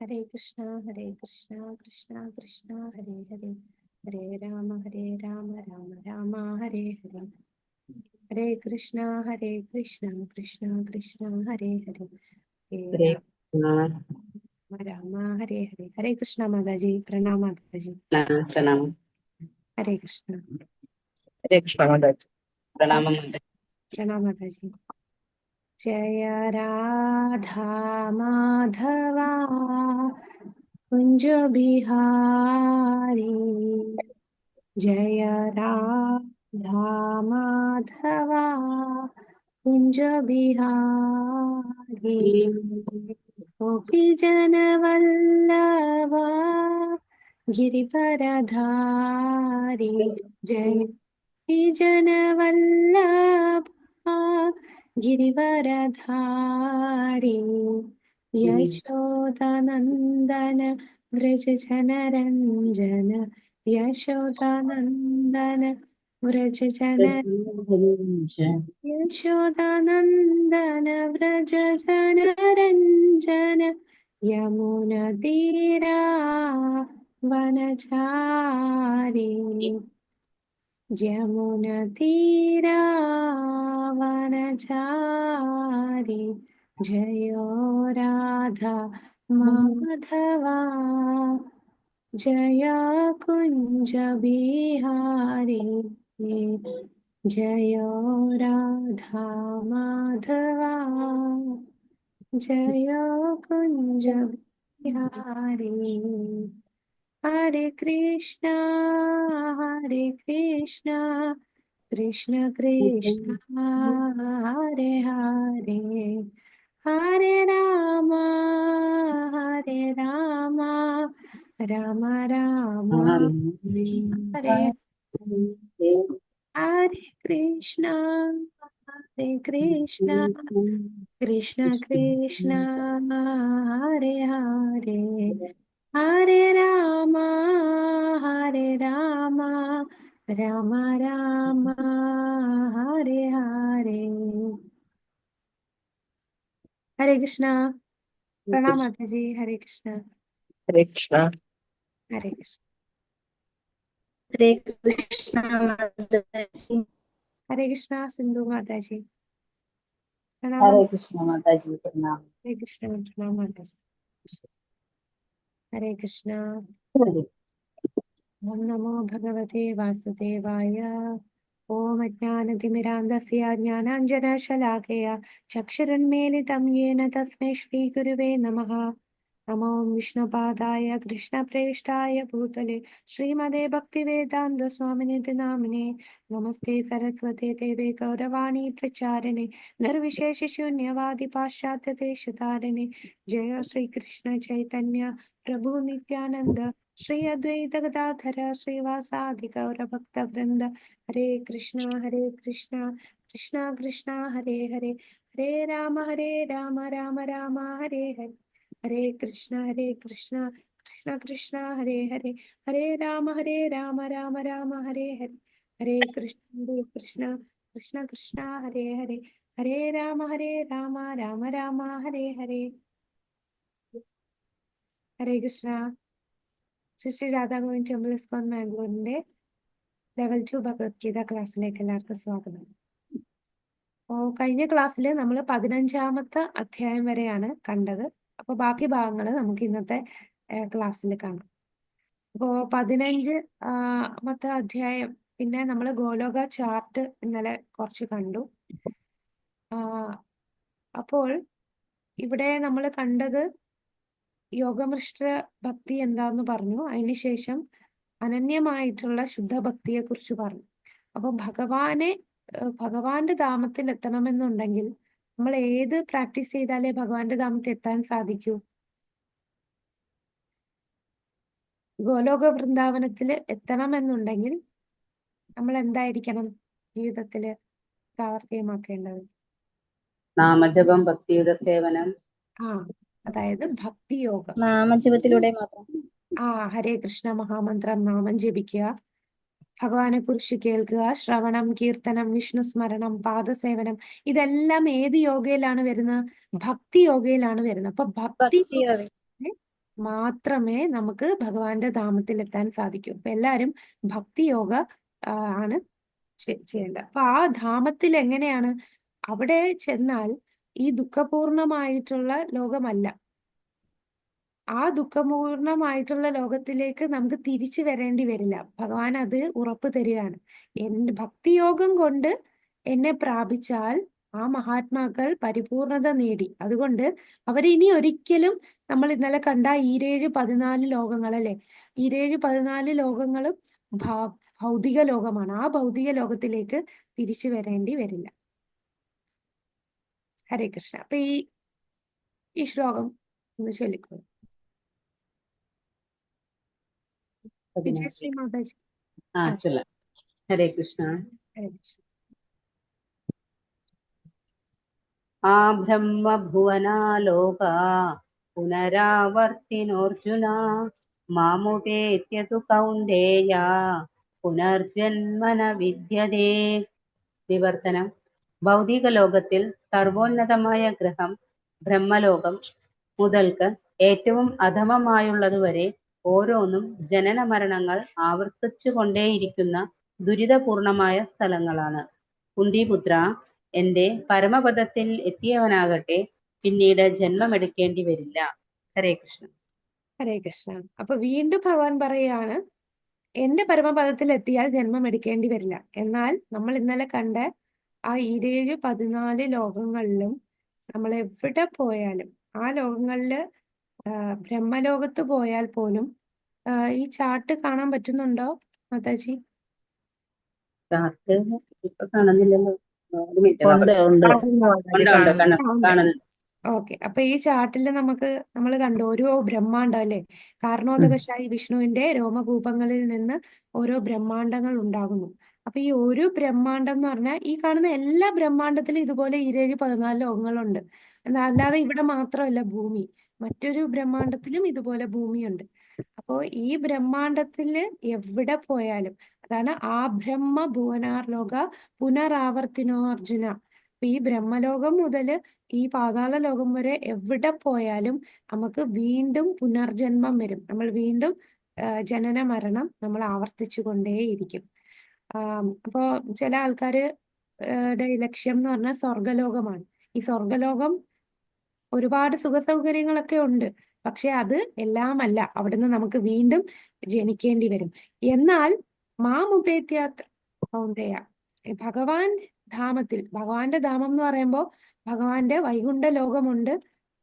ഹരേ കൃഷ്ണ കൃഷ്ണ കൃഷ്ണ ഹരേ ഹരേ ഹരേ രാമ രാമ രാമ ഹരേ ഹരേ ഹരേ കൃഷ്ണ കൃഷ്ണ കൃഷ്ണ ഹരേ ഹരേ ഹരേ हरे രാമ രാമ ഹരേ ഹരേ. ഹരേ കൃഷ്ണ മാതാജി, പ്രണാം മാതാജി. प्रणाम. ഹരേ കൃഷ്ണ. हरे कृष्ण माताजी. प्रणाम माताजी. പ്രണാം മാതാജി. ജയ രാധാ മാധവ കുഞ്ച ബിഹാരി, ജയ രാധാ മാധവ കുഞ്ച ബിഹാരി, ഗോപി ജനവല്ലഭ ഗിരിവരധാരി, ജയ ജനവല്ലഭ ഗിരിവരധാരി, യശോദനന്ദന വ്രജ ജനരഞ്ജന, യശോദനന്ദന വ്രജ ജന, യശോദനന്ദന വ്രജ ജനരഞ്ജന, യമുന തീരാ വനചാരി, യമുന തീരാ വനചാരി, ജയോ രാധാ മാധവ ജയ കുഞ്ച ബിഹാരി, ജയോ രാധാ മാധവ ജയോ കുഞ്ച ബിഹാരി. ഹരേ കൃഷ്ണ കൃഷ്ണ കൃഷ്ണ ഹരേ ഹരേ, ഹരേ രാമ രാമ രാമ ഹരേ ഹരേ കൃഷ്ണ കൃഷ്ണ കൃഷ്ണ ഹരേ ഹരേ, ഹരേ രാമ രാമ രാമ ഹരേ ഹരേ. ഹരേ കൃഷ്ണ. പ്രണാം മാതാജി. ഹരേ കൃഷ്ണ. हरे कृष्ण. ഹരേ കൃഷ്ണ. हरे कृष्ण माताजी. ഹരേ കൃഷ്ണ സിന്ധു മാതാജി. പ്രണാം. हरे कृष्ण माताजी. प्रणाम. ഹരേ കൃഷ്ണ. പ്രണാം മാതാജി. ഹരേ കൃഷ്ണ. ഓം നമോ ഭഗവതേ വാസുദേവായ. ഓം അജ്ഞാനതിമിരാന്ധസ്യ ജ്ഞാനാഞ്ജനശലാകയ ചക്ഷുരുന്മീലിതം യേന തസ്മൈ ശ്രീഗുരുവേ നമഃ. നമോ വിഷ്ണുപാദായ കൃഷ്ണപ്രേഷ്ഠായ ഭൂതലേ ശ്രീമതേ ഭക്തിവേദാന്ത സ്വാമിനിധി നാമിനെ. നമസ്തേ സരസ്വതേ ദേവേ ഗൗരവാണി പ്രചാരിണേ നിർവിശേഷ ശൂന്യവാദി പാശ്ചാത്യ ദേശധാരിണേ. ജയ ശ്രീകൃഷ്ണ ചൈതന്യ പ്രഭു നിത്യാനന്ദ ശ്രീ അദ്വൈത ഗദാധര ശ്രീവാസാദി ഗൗരഭക്തവൃന്ദ. ഹരേ കൃഷ്ണ കൃഷ്ണ കൃഷ്ണ ഹരേ ഹരേ, ഹരേ രാമ രാമ രാമ ഹരേ ഹരേ, ഹരേ കൃഷ്ണ കൃഷ്ണ കൃഷ്ണ ഹരേ ഹരേ, ഹരേ രാമ രാമ രാമ ഹരേ ഹരേ, ഹരേ കൃഷ്ണ കൃഷ്ണ ഹരേ ഹരേ, ഹരേ രാമ രാമ ഹരേ ഹരേ. ഹരേ കൃഷ്ണ. ശ്രീ രാധാഗോവിന്ദ് ടെമ്പിൾ ഇസ്കോൺ മാംഗ്ലൂരിന്റെ ലെവൽ 2 ഭഗവത്ഗീത ക്ലാസ്സിലേക്ക് എല്ലാവർക്കും സ്വാഗതം. കഴിഞ്ഞ ക്ലാസ്സിൽ നമ്മൾ 15ാമത്തെ അധ്യായം വരെയാണ് കണ്ടത്. അപ്പൊ ബാക്കി ഭാഗങ്ങൾ നമുക്ക് ഇന്നത്തെ ക്ലാസ്സിൽ കാണാം. അപ്പോ 15ാമത്തെ അധ്യായം, പിന്നെ നമ്മൾ ഗോലോക ചാർട്ട് ഇന്നലെ കുറച്ച് കണ്ടു. അപ്പോൾ ഇവിടെ നമ്മൾ കണ്ടത് യോഗമിഷ്ട ഭക്തി എന്താന്ന് പറഞ്ഞു. അതിനുശേഷം അനന്യമായിട്ടുള്ള ശുദ്ധഭക്തിയെ കുറിച്ച് പറഞ്ഞു. അപ്പൊ ഭഗവാന്റെ ധാമത്തിൽ എത്തണമെന്നുണ്ടെങ്കിൽ നമ്മൾ ഏത് പ്രാക്ടീസ് ചെയ്താലേ ഭഗവാന്റെ ധാമത്തിൽ എത്താൻ സാധിക്കൂ? ഗോലോക വൃന്ദാവനത്തിൽ എത്തണമെന്നുണ്ടെങ്കിൽ നമ്മൾ എന്തായിരിക്കണം ജീവിതത്തില് പ്രാവർത്തികമാക്കേണ്ടത്? നാമജപം, ഭക്തിയുത സേവനം. അതായത് ഭക്തിയോഗം. നാമജപത്തിലൂടെ മാത്രം. ഹരേ കൃഷ്ണ മഹാമന്ത്രം നാമം ജപിക്കുക, ഭഗവാനെ കുറിച്ച് കേൾക്കുക, ശ്രവണം, കീർത്തനം, വിഷ്ണു സ്മരണം, പാദസേവനം, ഇതെല്ലാം ഏത് യോഗയിലാണ് വരുന്നത്? ഭക്തി യോഗയിലാണ് വരുന്നത്. അപ്പൊ ഭക്തി മാത്രമേ നമുക്ക് ഭഗവാന്റെ ധാമത്തിൽ എത്താൻ സാധിക്കൂ. അപ്പൊ എല്ലാരും ഭക്തിയോഗ ആണ് ചെയ്യേണ്ടത്. അപ്പൊ ആ ധാമത്തിൽ എങ്ങനെയാണ്? അവിടെ ചെന്നാൽ ഈ ദുഃഖപൂർണമായിട്ടുള്ള ലോകമല്ല. ആ ദുഃഖപൂർണമായിട്ടുള്ള ലോകത്തിലേക്ക് നമുക്ക് തിരിച്ചു വരേണ്ടി വരില്ല. ഭഗവാൻ അത് ഉറപ്പ് തരികയാണ്. എന്റെ ഭക്തിയോഗം കൊണ്ട് എന്നെ പ്രാപിച്ചാൽ ആ മഹാത്മാക്കൾ പരിപൂർണത നേടി. അതുകൊണ്ട് അവരിനി ഒരിക്കലും നമ്മൾ ഇന്നലെ കണ്ട 14 ലോകങ്ങൾ അല്ലെ, 14 ലോകങ്ങളും ഭൗതിക ലോകമാണ്. ആ ഭൗതിക ലോകത്തിലേക്ക് തിരിച്ചു വരേണ്ടി വരില്ല. ഹരേ കൃഷ്ണ. അപ്പൊ ഈ ശ്ലോകം ഒന്ന് ചൊല്ലിക്കോളൂ. വിജയശ്രീ മാതാജി. ചൊല്ലാം. ഹരേ കൃഷ്ണ. ഹരേ കൃഷ്ണ. ആ ബ്രഹ്മഭുവനാലോകാ പുനരാവർത്തിനോർജുന മാമുപേത്യതു കൗന്ദേയ പുനർജന്മന വിദ്യതേ. വിവർത്തനം. ഭൗതിക ലോകത്തിൽ സർവോന്നതമായ ഗ്രഹം ബ്രഹ്മലോകം മുതൽക്ക് ഏറ്റവും അധമമായുള്ളതുവരെ ഓരോന്നും ജനന മരണങ്ങൾ ആവർത്തിച്ചു കൊണ്ടേയിരിക്കുന്ന ദുരിതപൂർണമായ സ്ഥലങ്ങളാണ്. കുന്തിപുത്ര, എന്റെ പരമപദത്തിൽ എത്തിയവനാകട്ടെ പിന്നീട് ജന്മമെടുക്കേണ്ടി വരില്ല. ഹരേ കൃഷ്ണ. ഹരേ കൃഷ്ണ. അപ്പൊ വീണ്ടും ഭഗവാൻ പറയാണ്, എന്റെ പരമപദത്തിൽ എത്തിയാൽ ജന്മം എടുക്കേണ്ടി വരില്ല. എന്നാൽ നമ്മൾ ഇന്നലെ കണ്ട ആ 14 ലോകങ്ങളിലും നമ്മൾ എവിടെ പോയാലും, ആ ലോകങ്ങളില് ബ്രഹ്മലോകത്ത് പോയാൽ പോലും ഈ ചാർട്ട് കാണാൻ പറ്റുന്നുണ്ടോ മാതാജി? ചാർട്ട് ഇപ്പൊ കാണുന്നില്ലല്ലോ. ഓക്കെ. അപ്പൊ ഈ ചാർട്ടിൽ നമ്മൾ കണ്ടു ഓരോ ബ്രഹ്മാണ്ടം അല്ലെ, കാരണോദകശായി വിഷ്ണുവിന്റെ രോമകൂപങ്ങളിൽ നിന്ന് ഓരോ ബ്രഹ്മാണ്ടങ്ങൾ ഉണ്ടാകുന്നു. അപ്പൊ ഈ ഒരു ബ്രഹ്മാണ്ടം എന്ന് പറഞ്ഞാൽ ഈ കാണുന്ന എല്ലാ ബ്രഹ്മാണ്ടത്തിലും ഇതുപോലെ 14 ലോകങ്ങളുണ്ട്. അല്ലാതെ ഇവിടെ മാത്രമല്ല ഭൂമി, മറ്റൊരു ബ്രഹ്മാണ്ടത്തിലും ഇതുപോലെ ഭൂമിയുണ്ട്. അപ്പോ ഈ ബ്രഹ്മാണ്ടത്തില് എവിടെ പോയാലും, അതാണ് ആ ബ്രഹ്മ ഭുവനാർ ലോക പുനരാവർത്തിനോ അർജുന. അപ്പൊ ഈ ബ്രഹ്മലോകം മുതൽ ഈ പാതാള ലോകം വരെ എവിടെ പോയാലും നമുക്ക് വീണ്ടും പുനർജന്മം വരും. നമ്മൾ വീണ്ടും ജനന മരണം നമ്മൾ ആവർത്തിച്ചു കൊണ്ടേയിരിക്കും. അപ്പോ ചില ആൾക്കാര് ലക്ഷ്യം എന്ന് പറഞ്ഞാൽ സ്വർഗലോകമാണ്. ഈ സ്വർഗലോകം ഒരുപാട് സുഖസൗകര്യങ്ങളൊക്കെ ഉണ്ട്, പക്ഷെ അത് എല്ലാമല്ല. അവിടുന്ന് നമുക്ക് വീണ്ടും ജനിക്കേണ്ടി വരും. എന്നാൽ മാമുപേത്യാത്ര കൗന്ദേയ, ഭഗവാൻ ധാമത്തിൽ, ഭഗവാന്റെ ധാമം എന്ന് പറയുമ്പോൾ ഭഗവാന്റെ വൈകുണ്ഠ ലോകമുണ്ട്,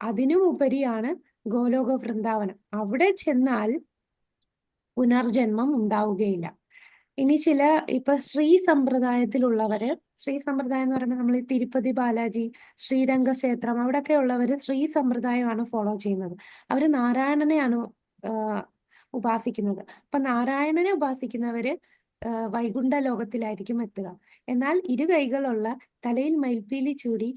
അതിനും ഉപരിയാണ് ഗോലോക വൃന്ദാവനം. അവിടെ ചെന്നാൽ പുനർജന്മം ഉണ്ടാവുകയില്ല. ഇനി ഇപ്പൊ ശ്രീ സമ്പ്രദായത്തിലുള്ളവര്, ശ്രീ സമ്പ്രദായം എന്ന് പറയുമ്പോൾ നമ്മൾ ഈ തിരുപ്പതി ബാലാജി, ശ്രീരംഗ ക്ഷേത്രം അവിടെയൊക്കെ ഉള്ളവര് ശ്രീ സമ്പ്രദായമാണ് ഫോളോ ചെയ്യുന്നത്. അവര് നാരായണനെയാണ് ഉപാസിക്കുന്നത്. അപ്പൊ നാരായണനെ ഉപാസിക്കുന്നവര് വൈകുണ്ഠ ലോകത്തിലായിരിക്കും എത്തുക. എന്നാൽ കൈകളുള്ള, തലയിൽ മയിൽപ്പീലി ചൂടി,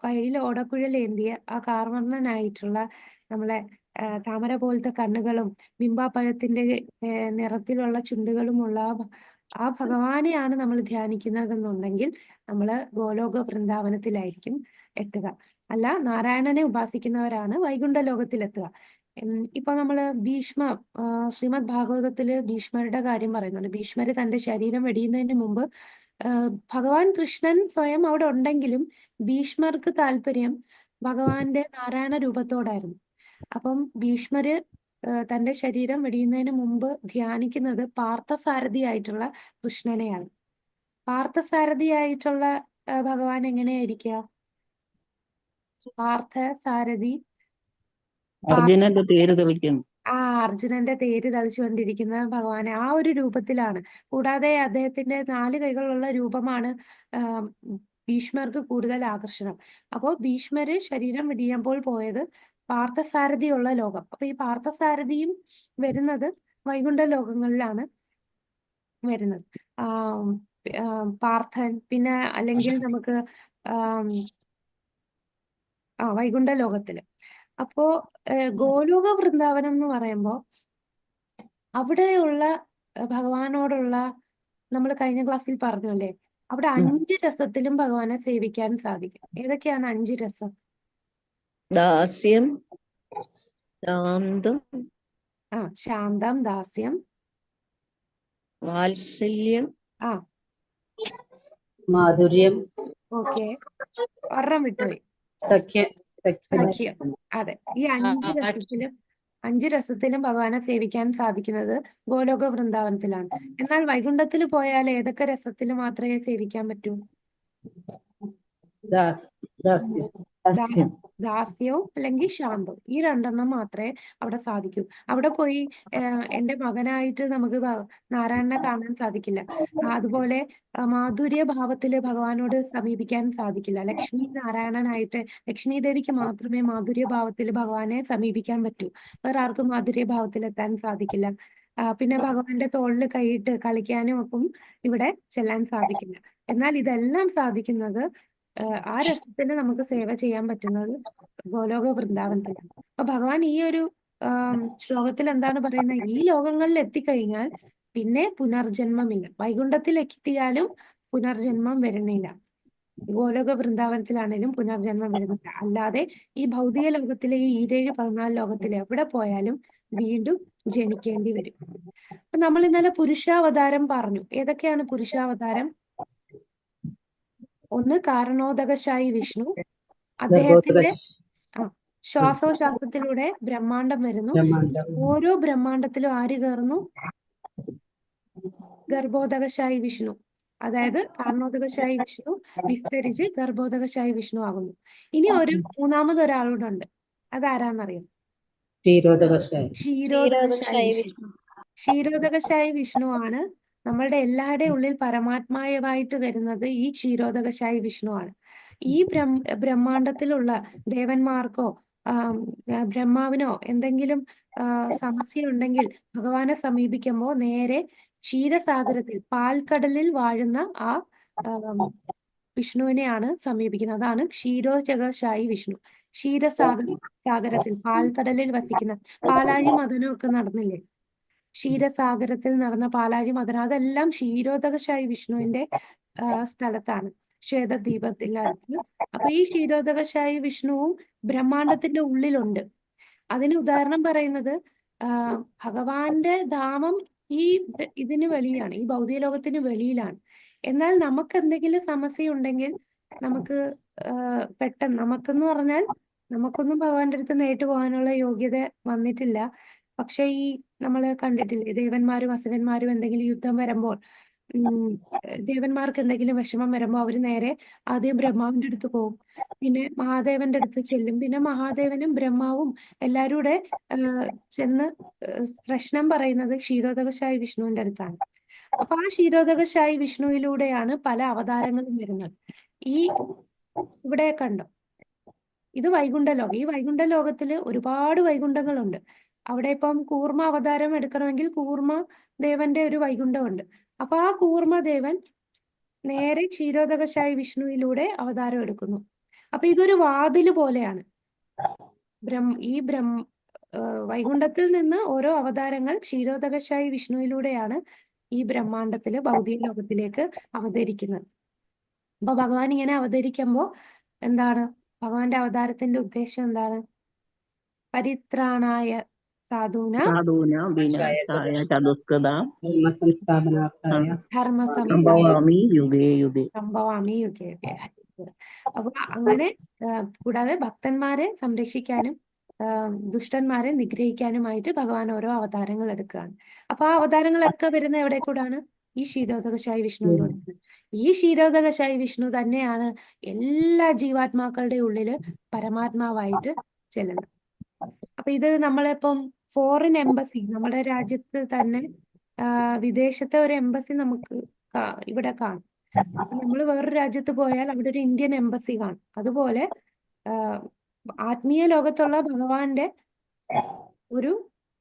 കയ്യിൽ ഓടക്കുഴലേന്തിയ ആ കാർവർണ്ണനായിട്ടുള്ള നമ്മളെ താമര പോലത്തെ കണ്ണുകളും ബിംബാപ്പഴത്തിന്റെ നിറത്തിലുള്ള ചുണ്ടുകളുമുള്ള ആ ഭഗവാനെയാണ് നമ്മൾ ധ്യാനിക്കുന്നതെന്നുണ്ടെങ്കിൽ നമ്മൾ ഗോലോക വൃന്ദാവനത്തിലായിരിക്കും എത്തുക. അല്ല, നാരായണനെ ഉപാസിക്കുന്നവരാണ് വൈകുണ്ഠ ലോകത്തിലെത്തുക. ഇപ്പൊ നമ്മള് ശ്രീമദ് ഭാഗവതത്തില് ഭീഷ്മരുടെ കാര്യം പറയുന്നുണ്ട്. ഭീഷ്മര് തന്റെ ശരീരം വെടിയുന്നതിന് മുമ്പ് ഭഗവാൻ കൃഷ്ണൻ സ്വയം അവിടെ ഉണ്ടെങ്കിലും ഭീഷ്മർക്ക് താല്പര്യം ഭഗവാന്റെ നാരായണ രൂപത്തോടായിരുന്നു. അപ്പം ഭീഷ്മര് തന്റെ ശരീരം വെടിയുന്നതിന് മുമ്പ് ധ്യാനിക്കുന്നത് പാർത്ഥസാരഥിയായിട്ടുള്ള കൃഷ്ണനെയാണ്. പാർത്ഥസാരഥിയായിട്ടുള്ള ഭഗവാൻ എങ്ങനെയായിരിക്കുക? പാർത്ഥസാരഥി അർജുനന്റെ തേര് തെളിക്കുന്നു. അർജുനന്റെ തേര് തളിച്ചുകൊണ്ടിരിക്കുന്ന ഭഗവാനെ ആ ഒരു രൂപത്തിലാണ്. കൂടാതെ അദ്ദേഹത്തിന്റെ 4 കൈകളുള്ള രൂപമാണ് ഭീഷ്മർക്ക് കൂടുതൽ ആകർഷണം. അപ്പോൾ ഭീഷ്മര് ശരീരം വെടിയുമ്പോൾ പോയത് പാർത്ഥസാരഥിയുള്ള ലോകം. അപ്പൊ ഈ പാർത്ഥസാരഥിയും വരുന്നത് വൈകുണ്ഠ ലോകങ്ങളിലാണ് വരുന്നത്. പാർത്ഥൻ, പിന്നെ അല്ലെങ്കിൽ നമുക്ക് വൈകുണ്ഠ ലോകത്തില്. അപ്പോ ഗോലോക വൃന്ദാവനം എന്ന് പറയുമ്പോൾ അവിടെയുള്ള ഭഗവാനോടുള്ള, നമ്മൾ കഴിഞ്ഞ ക്ലാസ്സിൽ പറഞ്ഞു അല്ലേ, അവിടെ 5 രസത്തിലും ഭഗവാനെ സേവിക്കാൻ സാധിക്കും. ഏതൊക്കെയാണ് 5 രസം? ദാസ്യം, ശാന്തം, ശാന്തം, ദാസ്യം, വാത്സല്യം, ആ മാധുര്യം, ഓക്കെ, ഒരെണ്ണം വിട്ടുപോയി. സഖ്യ സഖ്യം. അതെ, ഈ അഞ്ച് രസത്തിലും ഭഗവാനെ സേവിക്കാൻ സാധിക്കുന്നത് ഗോലോക വൃന്ദാവനത്തിലാണ്. എന്നാൽ വൈകുണ്ഠത്തിൽ പോയാൽ ഏതൊക്കെ രസത്തിൽ മാത്രമേ സേവിക്കാൻ പറ്റൂ? ദാസ്യം. ഹാസ്യം, ദാസ്യവും അല്ലെങ്കിൽ ശാന്തവും, ഈ രണ്ടെണ്ണം മാത്രമേ അവിടെ സാധിക്കൂ. അവിടെ പോയി എൻ്റെ മകനായിട്ട് നമുക്ക് നാരായണനെ കാണാൻ സാധിക്കില്ല. അതുപോലെ മാധുര്യ ഭാവത്തില് ഭഗവാനോട് സമീപിക്കാൻ സാധിക്കില്ല. ലക്ഷ്മി നാരായണനായിട്ട് ലക്ഷ്മി ദേവിക്ക് മാത്രമേ മാധുര്യ ഭാവത്തിൽ ഭഗവാനെ സമീപിക്കാൻ പറ്റൂ. വേറെ ആർക്കും മാധുര്യ ഭാവത്തിൽ എത്താൻ സാധിക്കില്ല. പിന്നെ ഭഗവാന്റെ തോളിൽ കൈയിട്ട് കളിക്കാനും ഒപ്പം ഇവിടെ ചെല്ലാൻ സാധിക്കില്ല. എന്നാൽ ഇതെല്ലാം സാധിക്കുന്നത് ആ രസത്തിന് നമുക്ക് സേവ ചെയ്യാൻ പറ്റുന്നത് ഗോലോക വൃന്ദാവനത്തിലാണ്. അപ്പൊ ഭഗവാൻ ഈ ഒരു ശ്ലോകത്തിൽ എന്താണ് പറയുന്നത്? ഈ ലോകങ്ങളിൽ എത്തിക്കഴിഞ്ഞാൽ പിന്നെ പുനർജന്മമില്ല. വൈകുണ്ഠത്തിൽ എത്തിയാലും പുനർജന്മം വരണില്ല. ഗോലോക വൃന്ദാവനത്തിലാണേലും പുനർജന്മം വരുന്നില്ല. അല്ലാതെ ഈ ഭൗതിക ലോകത്തിലെ ഈ 14 ലോകത്തിലെ എവിടെ പോയാലും വീണ്ടും ജനിക്കേണ്ടി വരും. അപ്പൊ നമ്മൾ ഇന്നലെ പുരുഷാവതാരം പറഞ്ഞു. ഏതൊക്കെയാണ് പുരുഷാവതാരം? ഒന്ന് കാരണോദകശായി വിഷ്ണു, അദ്ദേഹത്തിന്റെ ശ്വാസോച്ഛ്വാസത്തിലൂടെ ബ്രഹ്മാണ്ടം വരുന്നു. ഓരോ ബ്രഹ്മാണ്ടത്തിലും ആര് കയറുന്നു? ഗർഭോദകശായി വിഷ്ണു. അതായത് കാരണോദകശായി വിഷ്ണു വിസ്തരിച്ച് ഗർഭോദകശായി വിഷ്ണു ആകുന്നു. ഇനി മൂന്നാമതൊരാളോടുണ്ട്. അതാരാന്നറിയാം? ക്ഷീരോദകശായി വിഷ്ണു. ക്ഷീരോദകശായി വിഷ്ണു ആണ് നമ്മളുടെ എല്ലാവരുടെയും ഉള്ളിൽ പരമാത്മാവായിട്ട് വരുന്നത്. ഈ ക്ഷീരോദകശായി വിഷ്ണു ആണ്. ഈ ബ്രഹ്മാണ്ടത്തിലുള്ള ദേവന്മാർക്കോ ബ്രഹ്മാവിനോ എന്തെങ്കിലും സമസ്യ ഉണ്ടെങ്കിൽ ഭഗവാനെ സമീപിക്കുമ്പോൾ നേരെ ക്ഷീരസാഗരത്തിൽ പാൽക്കടലിൽ വാഴുന്ന ആ വിഷ്ണുവിനെയാണ് സമീപിക്കുന്നത്. അതാണ് ക്ഷീരോദകശായി വിഷ്ണു. സാഗരത്തിൽ പാൽക്കടലിൽ വസിക്കുന്ന പാലാഴി മദനമൊക്കെ നടന്നില്ലേ? ക്ഷീരസാഗരത്തിൽ നടന്ന പാലാഴി മദനം, അതെല്ലാം ക്ഷീരോദകശായി വിഷ്ണുവിന്റെ സ്ഥലത്താണ്, ശ്വേതദ്വീപത്തിലടുത്ത്. അപ്പൊ ഈ ക്ഷീരോദകശായി വിഷ്ണുവും ബ്രഹ്മാണ്ടത്തിന്റെ ഉള്ളിലുണ്ട്. അതിന് ഉദാഹരണം പറയുന്നത് ഭഗവാന്റെ ധാമം ഇതിന് വെളിയിലാണ്, ഈ ഭൗതിക ലോകത്തിന് വെളിയിലാണ്. എന്നാൽ നമുക്ക് എന്തെങ്കിലും സമസ്യ ഉണ്ടെങ്കിൽ നമുക്ക് പെട്ടെന്ന്, നമുക്കെന്ന് പറഞ്ഞാൽ നമുക്കൊന്നും ഭഗവാന്റെ അടുത്ത് നേരിട്ട് പോകാനുള്ള യോഗ്യത വന്നിട്ടില്ല. പക്ഷെ ഈ നമ്മൾ കണ്ടിട്ടില്ലേ, ദേവന്മാരും അസുരന്മാരും എന്തെങ്കിലും യുദ്ധം വരുമ്പോൾ ദേവന്മാർക്ക് എന്തെങ്കിലും വിഷമം വരുമ്പോൾ അവർ നേരെ ആദ്യം ബ്രഹ്മാവിന്റെ അടുത്ത് പോകും, പിന്നെ മഹാദേവന്റെ അടുത്ത് ചെല്ലും, പിന്നെ മഹാദേവനും ബ്രഹ്മാവും എല്ലാവരും കൂടെ ചെന്ന് പ്രശ്നം പറയുന്നത് ക്ഷീരോദകശായി വിഷ്ണുവിന്റെ അടുത്താണ്. അപ്പൊ ആ ക്ഷീരോദകശായി വിഷ്ണുവിലൂടെയാണ് പല അവതാരങ്ങളും വരുന്നത്. ഇവിടെ കണ്ടോ, ഇത് വൈകുണ്ഠലോകം. ഈ വൈകുണ്ഠ ലോകത്തില് ഒരുപാട് വൈകുണ്ഠങ്ങളുണ്ട്. അവിടെ ഇപ്പം കൂർമ്മ അവതാരം എടുക്കണമെങ്കിൽ കൂർമ്മ ദേവന്റെ ഒരു വൈകുണ്ഠമുണ്ട്. അപ്പൊ ആ കൂർമ്മദേവൻ നേരെ ക്ഷീരോദകശായി വിഷ്ണുവിലൂടെ അവതാരം എടുക്കുന്നു. അപ്പൊ ഇതൊരു വാതില് പോലെയാണ്. വൈകുണ്ഠത്തിൽ നിന്ന് ഓരോ അവതാരങ്ങൾ ക്ഷീരോദകശായി വിഷ്ണുവിലൂടെയാണ് ഈ ബ്രഹ്മാണ്ടത്തില് ഭൗതിക ലോകത്തിലേക്ക് അവതരിക്കുന്നത്. അപ്പൊ ഭഗവാൻ ഇങ്ങനെ അവതരിക്കുമ്പോ എന്താണ് ഭഗവാന്റെ അവതാരത്തിന്റെ ഉദ്ദേശം? എന്താണ്? പരിത്രാണായ സാധൂനാം വിനാശായ ചതുഷ്കൃതാം ധർമ്മസംഭവാമി യുഗേ യുഗേ. യുഗേ. അപ്പൊ അങ്ങനെ കൂടാതെ ഭക്തന്മാരെ സംരക്ഷിക്കാനും ദുഷ്ടന്മാരെ നിഗ്രഹിക്കാനുമായിട്ട് ഭഗവാൻ ഓരോ അവതാരങ്ങൾ എടുക്കുകയാണ്. അപ്പൊ ആ അവതാരങ്ങളൊക്കെ വരുന്ന എവിടെ കൂടാണ്? ഈ ക്ഷീരോദകശായി വിഷ്ണുവിലൂടെയാണ്. ഈ ക്ഷീരോദകശായി വിഷ്ണു തന്നെയാണ് എല്ലാ ജീവാത്മാക്കളുടെ ഉള്ളില് പരമാത്മാവായിട്ട് ചെല്ലുന്നത്. അപ്പൊ ഇത് നമ്മളിപ്പം ഫോറിൻ എംബസി, നമ്മുടെ രാജ്യത്ത് തന്നെ വിദേശത്തെ ഒരു എംബസി നമുക്ക് ഇവിടെ കാണും. നമ്മൾ വേറൊരു രാജ്യത്ത് പോയാൽ അവിടെ ഒരു ഇന്ത്യൻ എംബസി കാണും. അതുപോലെ ആത്മീയ ലോകത്തുള്ള ഭഗവാന്റെ ഒരു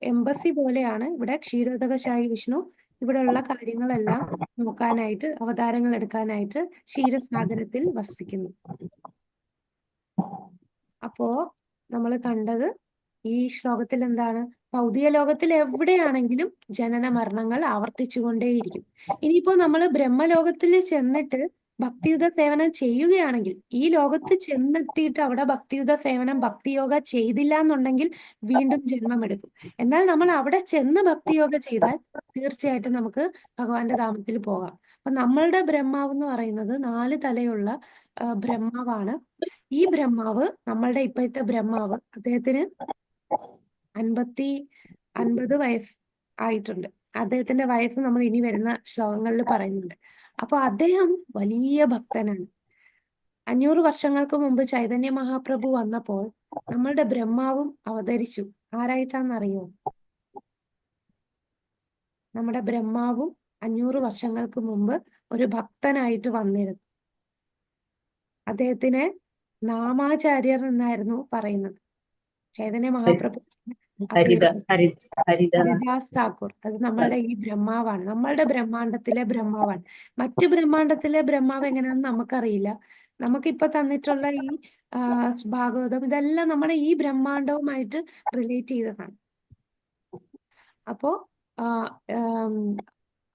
എംബസി പോലെയാണ് ഇവിടെ ക്ഷീരോദകശായി വിഷ്ണു ഇവിടെയുള്ള കാര്യങ്ങളെല്ലാം നോക്കാനായിട്ട്, അവതാരങ്ങൾ എടുക്കാനായിട്ട് ക്ഷീരസാഗരത്തിൽ വസിക്കുന്നു. അപ്പോ നമ്മൾ കണ്ടത് ഈ ശ്ലോകത്തിൽ എന്താണ്? ഭൗതിക ലോകത്തിൽ എവിടെയാണെങ്കിലും ജനന മരണങ്ങൾ ആവർത്തിച്ചുകൊണ്ടേയിരിക്കും. ഇനിയിപ്പോ നമ്മൾ ബ്രഹ്മലോകത്തിൽ ചെന്നിട്ട് ഭക്തിയുത സേവനം ചെയ്യുകയാണെങ്കിൽ ഈ ലോകത്ത് ചെന്നെത്തിയിട്ട് അവിടെ ഭക്തിയുത സേവനം ഭക്തിയോഗ ചെയ്തില്ല എന്നുണ്ടെങ്കിൽ വീണ്ടും ജന്മമെടുക്കും. എന്നാൽ നമ്മൾ അവിടെ ചെന്ന് ഭക്തിയോഗ ചെയ്താൽ തീർച്ചയായിട്ടും നമുക്ക് ഭഗവാന്റെ ധാമത്തിൽ പോകാം. അപ്പൊ നമ്മളുടെ ബ്രഹ്മാവ് എന്ന് പറയുന്നത് 4 തലയുള്ള ബ്രഹ്മാവാണ്. ഈ ബ്രഹ്മാവ്, നമ്മളുടെ ഇപ്പോഴത്തെ ബ്രഹ്മാവ്, അദ്ദേഹത്തിന് 50 വയസ്സ് ആയിട്ടുണ്ട്. അദ്ദേഹത്തിന്റെ വയസ്സ് നമ്മൾ ഇനി വരുന്ന ശ്ലോകങ്ങളിൽ പറയുന്നുണ്ട്. അപ്പൊ അദ്ദേഹം വലിയ ഭക്തനാണ്. 500 വർഷങ്ങൾക്ക് മുമ്പ് ചൈതന്യ മഹാപ്രഭു വന്നപ്പോൾ നമ്മളുടെ ബ്രഹ്മാവും അവതരിച്ചു. ആരായിട്ടാണെന്നറിയോ? നമ്മുടെ ബ്രഹ്മാവും 500 വർഷങ്ങൾക്ക് മുമ്പ് ഒരു ഭക്തനായിട്ട് വന്നിരുന്നു. അദ്ദേഹത്തിന് നാമാചാര്യർ എന്നായിരുന്നു പറയുന്നത്. ചൈതന്യ മഹാപ്രഭു ഹരിദാസ് താക്കൂർ, അത് നമ്മളുടെ ഈ ബ്രഹ്മാവാണ്, നമ്മളുടെ ബ്രഹ്മാണ്ടത്തിലെ ബ്രഹ്മാവാണ്. മറ്റു ബ്രഹ്മാണ്ടത്തിലെ ബ്രഹ്മാവ് എങ്ങനെയാണെന്ന് നമുക്കറിയില്ല. നമുക്കിപ്പൊ തന്നിട്ടുള്ള ഈ ഭാഗവതം ഇതെല്ലാം നമ്മുടെ ഈ ബ്രഹ്മാണ്ടവുമായിട്ട് റിലേറ്റ് ചെയ്തതാണ്. അപ്പോ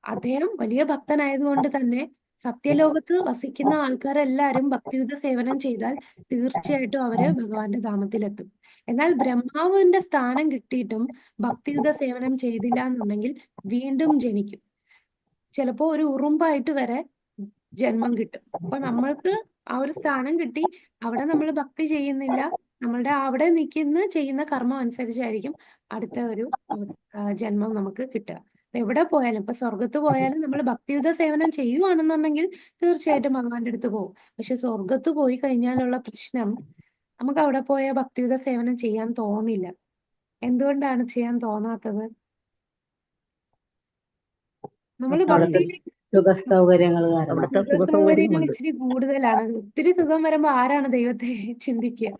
അദ്ദേഹം വലിയ ഭക്തനായതുകൊണ്ട് തന്നെ സത്യലോകത്ത് വസിക്കുന്ന ആൾക്കാരെല്ലാരും ഭക്തിയുത സേവനം ചെയ്താൽ തീർച്ചയായിട്ടും അവര് ഭഗവാന്റെ ധാമത്തിലെത്തും. എന്നാൽ ബ്രഹ്മാവിന്റെ സ്ഥാനം കിട്ടിയിട്ടും ഭക്തിയുത സേവനം ചെയ്തില്ല എന്നുണ്ടെങ്കിൽ വീണ്ടും ജനിക്കും. ചിലപ്പോ ഒരു ഉറുമ്പായിട്ട് വരെ ജന്മം കിട്ടും. അപ്പൊ നമ്മൾക്ക് ആ ഒരു സ്ഥാനം കിട്ടി, അവിടെ നമ്മൾ ഭക്തി ചെയ്യുന്നില്ല, നമ്മളുടെ അവിടെ ചെയ്യുന്ന കർമ്മം അനുസരിച്ചായിരിക്കും അടുത്ത ഒരു ജന്മം നമുക്ക് കിട്ടുക. എവിടെ പോയാലും, ഇപ്പൊ സ്വർഗത്ത് പോയാലും നമ്മൾ ഭക്തിയുത സേവനം ചെയ്യുവാണെന്നുണ്ടെങ്കിൽ തീർച്ചയായിട്ടും ഭഗവാന്റെ അടുത്ത് പോകും. പക്ഷെ സ്വർഗത്ത് പോയി കഴിഞ്ഞാലുള്ള പ്രശ്നം, നമുക്ക് അവിടെ പോയ ഭക്തിയുത സേവനം ചെയ്യാൻ തോന്നില്ല. എന്തുകൊണ്ടാണ് ചെയ്യാൻ തോന്നാത്തത്? നമ്മൾ ഭക്തി അവിടുത്തെ സുഖ സുഖസൗകര്യങ്ങൾ സൗകര്യമുണ്ട്. ഇച്ചിരി കൂടുതലാണ്. ഒത്തിരി സുഖം വരുമ്പോ ആരാണ് ദൈവത്തെ ചിന്തിക്കുക?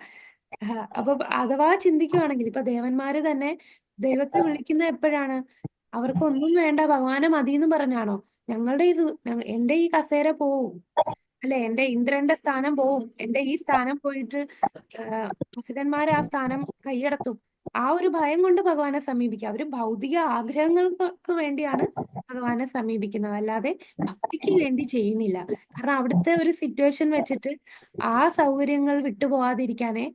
അപ്പൊ അഥവാ ചിന്തിക്കുവാണെങ്കിൽ ഇപ്പൊ ദേവന്മാര് തന്നെ ദൈവത്തെ വിളിക്കുന്ന എപ്പോഴാണ്? അവർക്കൊന്നും വേണ്ട, ഭഗവാനെ മതി എന്ന് പറഞ്ഞാണോ? ഞങ്ങളുടെ എന്റെ ഈ കസേര പോവും, അല്ലെ, എന്റെ ഇന്ദ്രന്റെ സ്ഥാനം പോവും, എന്റെ ഈ സ്ഥാനം പോയിട്ട് പ്രസിഡന്മാര് ആ സ്ഥാനം കൈയടത്തും. ആ ഒരു ഭയം കൊണ്ട് ഭഗവാനെ സമീപിക്കുക. അവര് ഭൗതിക ആഗ്രഹങ്ങൾക്ക് വേണ്ടിയാണ് ഭഗവാനെ സമീപിക്കുന്നത്, അല്ലാതെ ഭക്തിക്ക് വേണ്ടി ചെയ്യുന്നില്ല. കാരണം അവിടുത്തെ ഒരു സിറ്റുവേഷൻ വെച്ചിട്ട് ആ സൗകര്യങ്ങൾ വിട്ടുപോകാതിരിക്കാനേ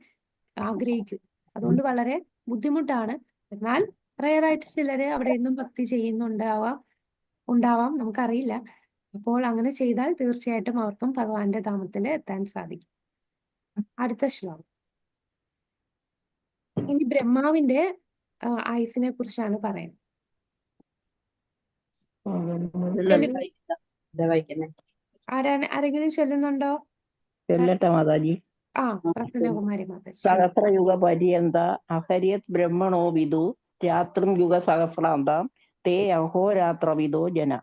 ആഗ്രഹിക്കും. അതുകൊണ്ട് വളരെ ബുദ്ധിമുട്ടാണ്. എന്നാൽ റയറായിട്ട് ചിലര് അവിടെ നിന്നും ഭക്തി ഉണ്ടാവാം, നമുക്കറിയില്ല. അപ്പോൾ അങ്ങനെ ചെയ്താൽ തീർച്ചയായിട്ടും അവർക്കും ഭഗവാന്റെ ധാമത്തിൽ എത്താൻ സാധിക്കും. അടുത്ത ശ്ലോകം. ഇനി ബ്രഹ്മാവിന്റെ ആയുസിനെ കുറിച്ചാണ് പറയുന്നത്. ആരെങ്കിലും ചൊല്ലുന്നുണ്ടോ? ചെല്ലട്ടെ മാതാജി. പ്രസന്നകുമാരി മാതാജി. സഹസ്രയുഗ പര്യന്ത അഹര്യത് ബ്രഹ്മണോ വിദു രാത്രിം യുഗ സഹസ്രാന്താം തേ അഹോരാത്രവിദോ ജന.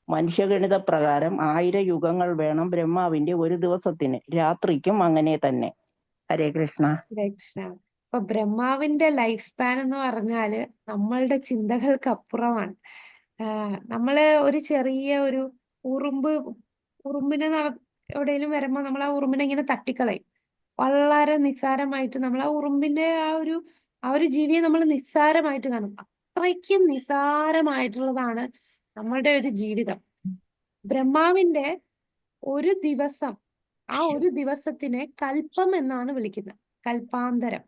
മനുഷ്യഗണിത പ്രകാരം 1000 യുഗങ്ങൾ വേണം ബ്രഹ്മാവിന്റെ ഒരു ദിവസത്തിന്. രാത്രിക്കും അങ്ങനെ തന്നെ. ഹരേ കൃഷ്ണ. ഹരേ കൃഷ്ണ. അപ്പൊ ബ്രഹ്മാവിന്റെ ലൈഫ് സ്പാൻ എന്ന് പറഞ്ഞാല് നമ്മളുടെ ചിന്തകൾക്ക് അപ്പുറമാണ്. നമ്മള് ഒരു ചെറിയ ഒരു ഉറുമ്പിനെ എവിടെയെങ്കിലും വരുമ്പോ നമ്മൾ ആ ഉറുമ്പിനെ ഇങ്ങനെ തട്ടിക്കളയും. വളരെ നിസ്സാരമായിട്ട് നമ്മൾ ആ ഉറുമ്പിന്റെ ആ ഒരു ജീവിയെ നമ്മൾ നിസ്സാരമായിട്ട് കാണും. അത്രയ്ക്കും നിസ്സാരമായിട്ടുള്ളതാണ് നമ്മളുടെ ഒരു ജീവിതം. ബ്രഹ്മാവിന്റെ ഒരു ദിവസം, ആ ഒരു ദിവസത്തിനെ കൽപ്പം എന്നാണ് വിളിക്കുന്നത്. കൽപ്പാന്തരം.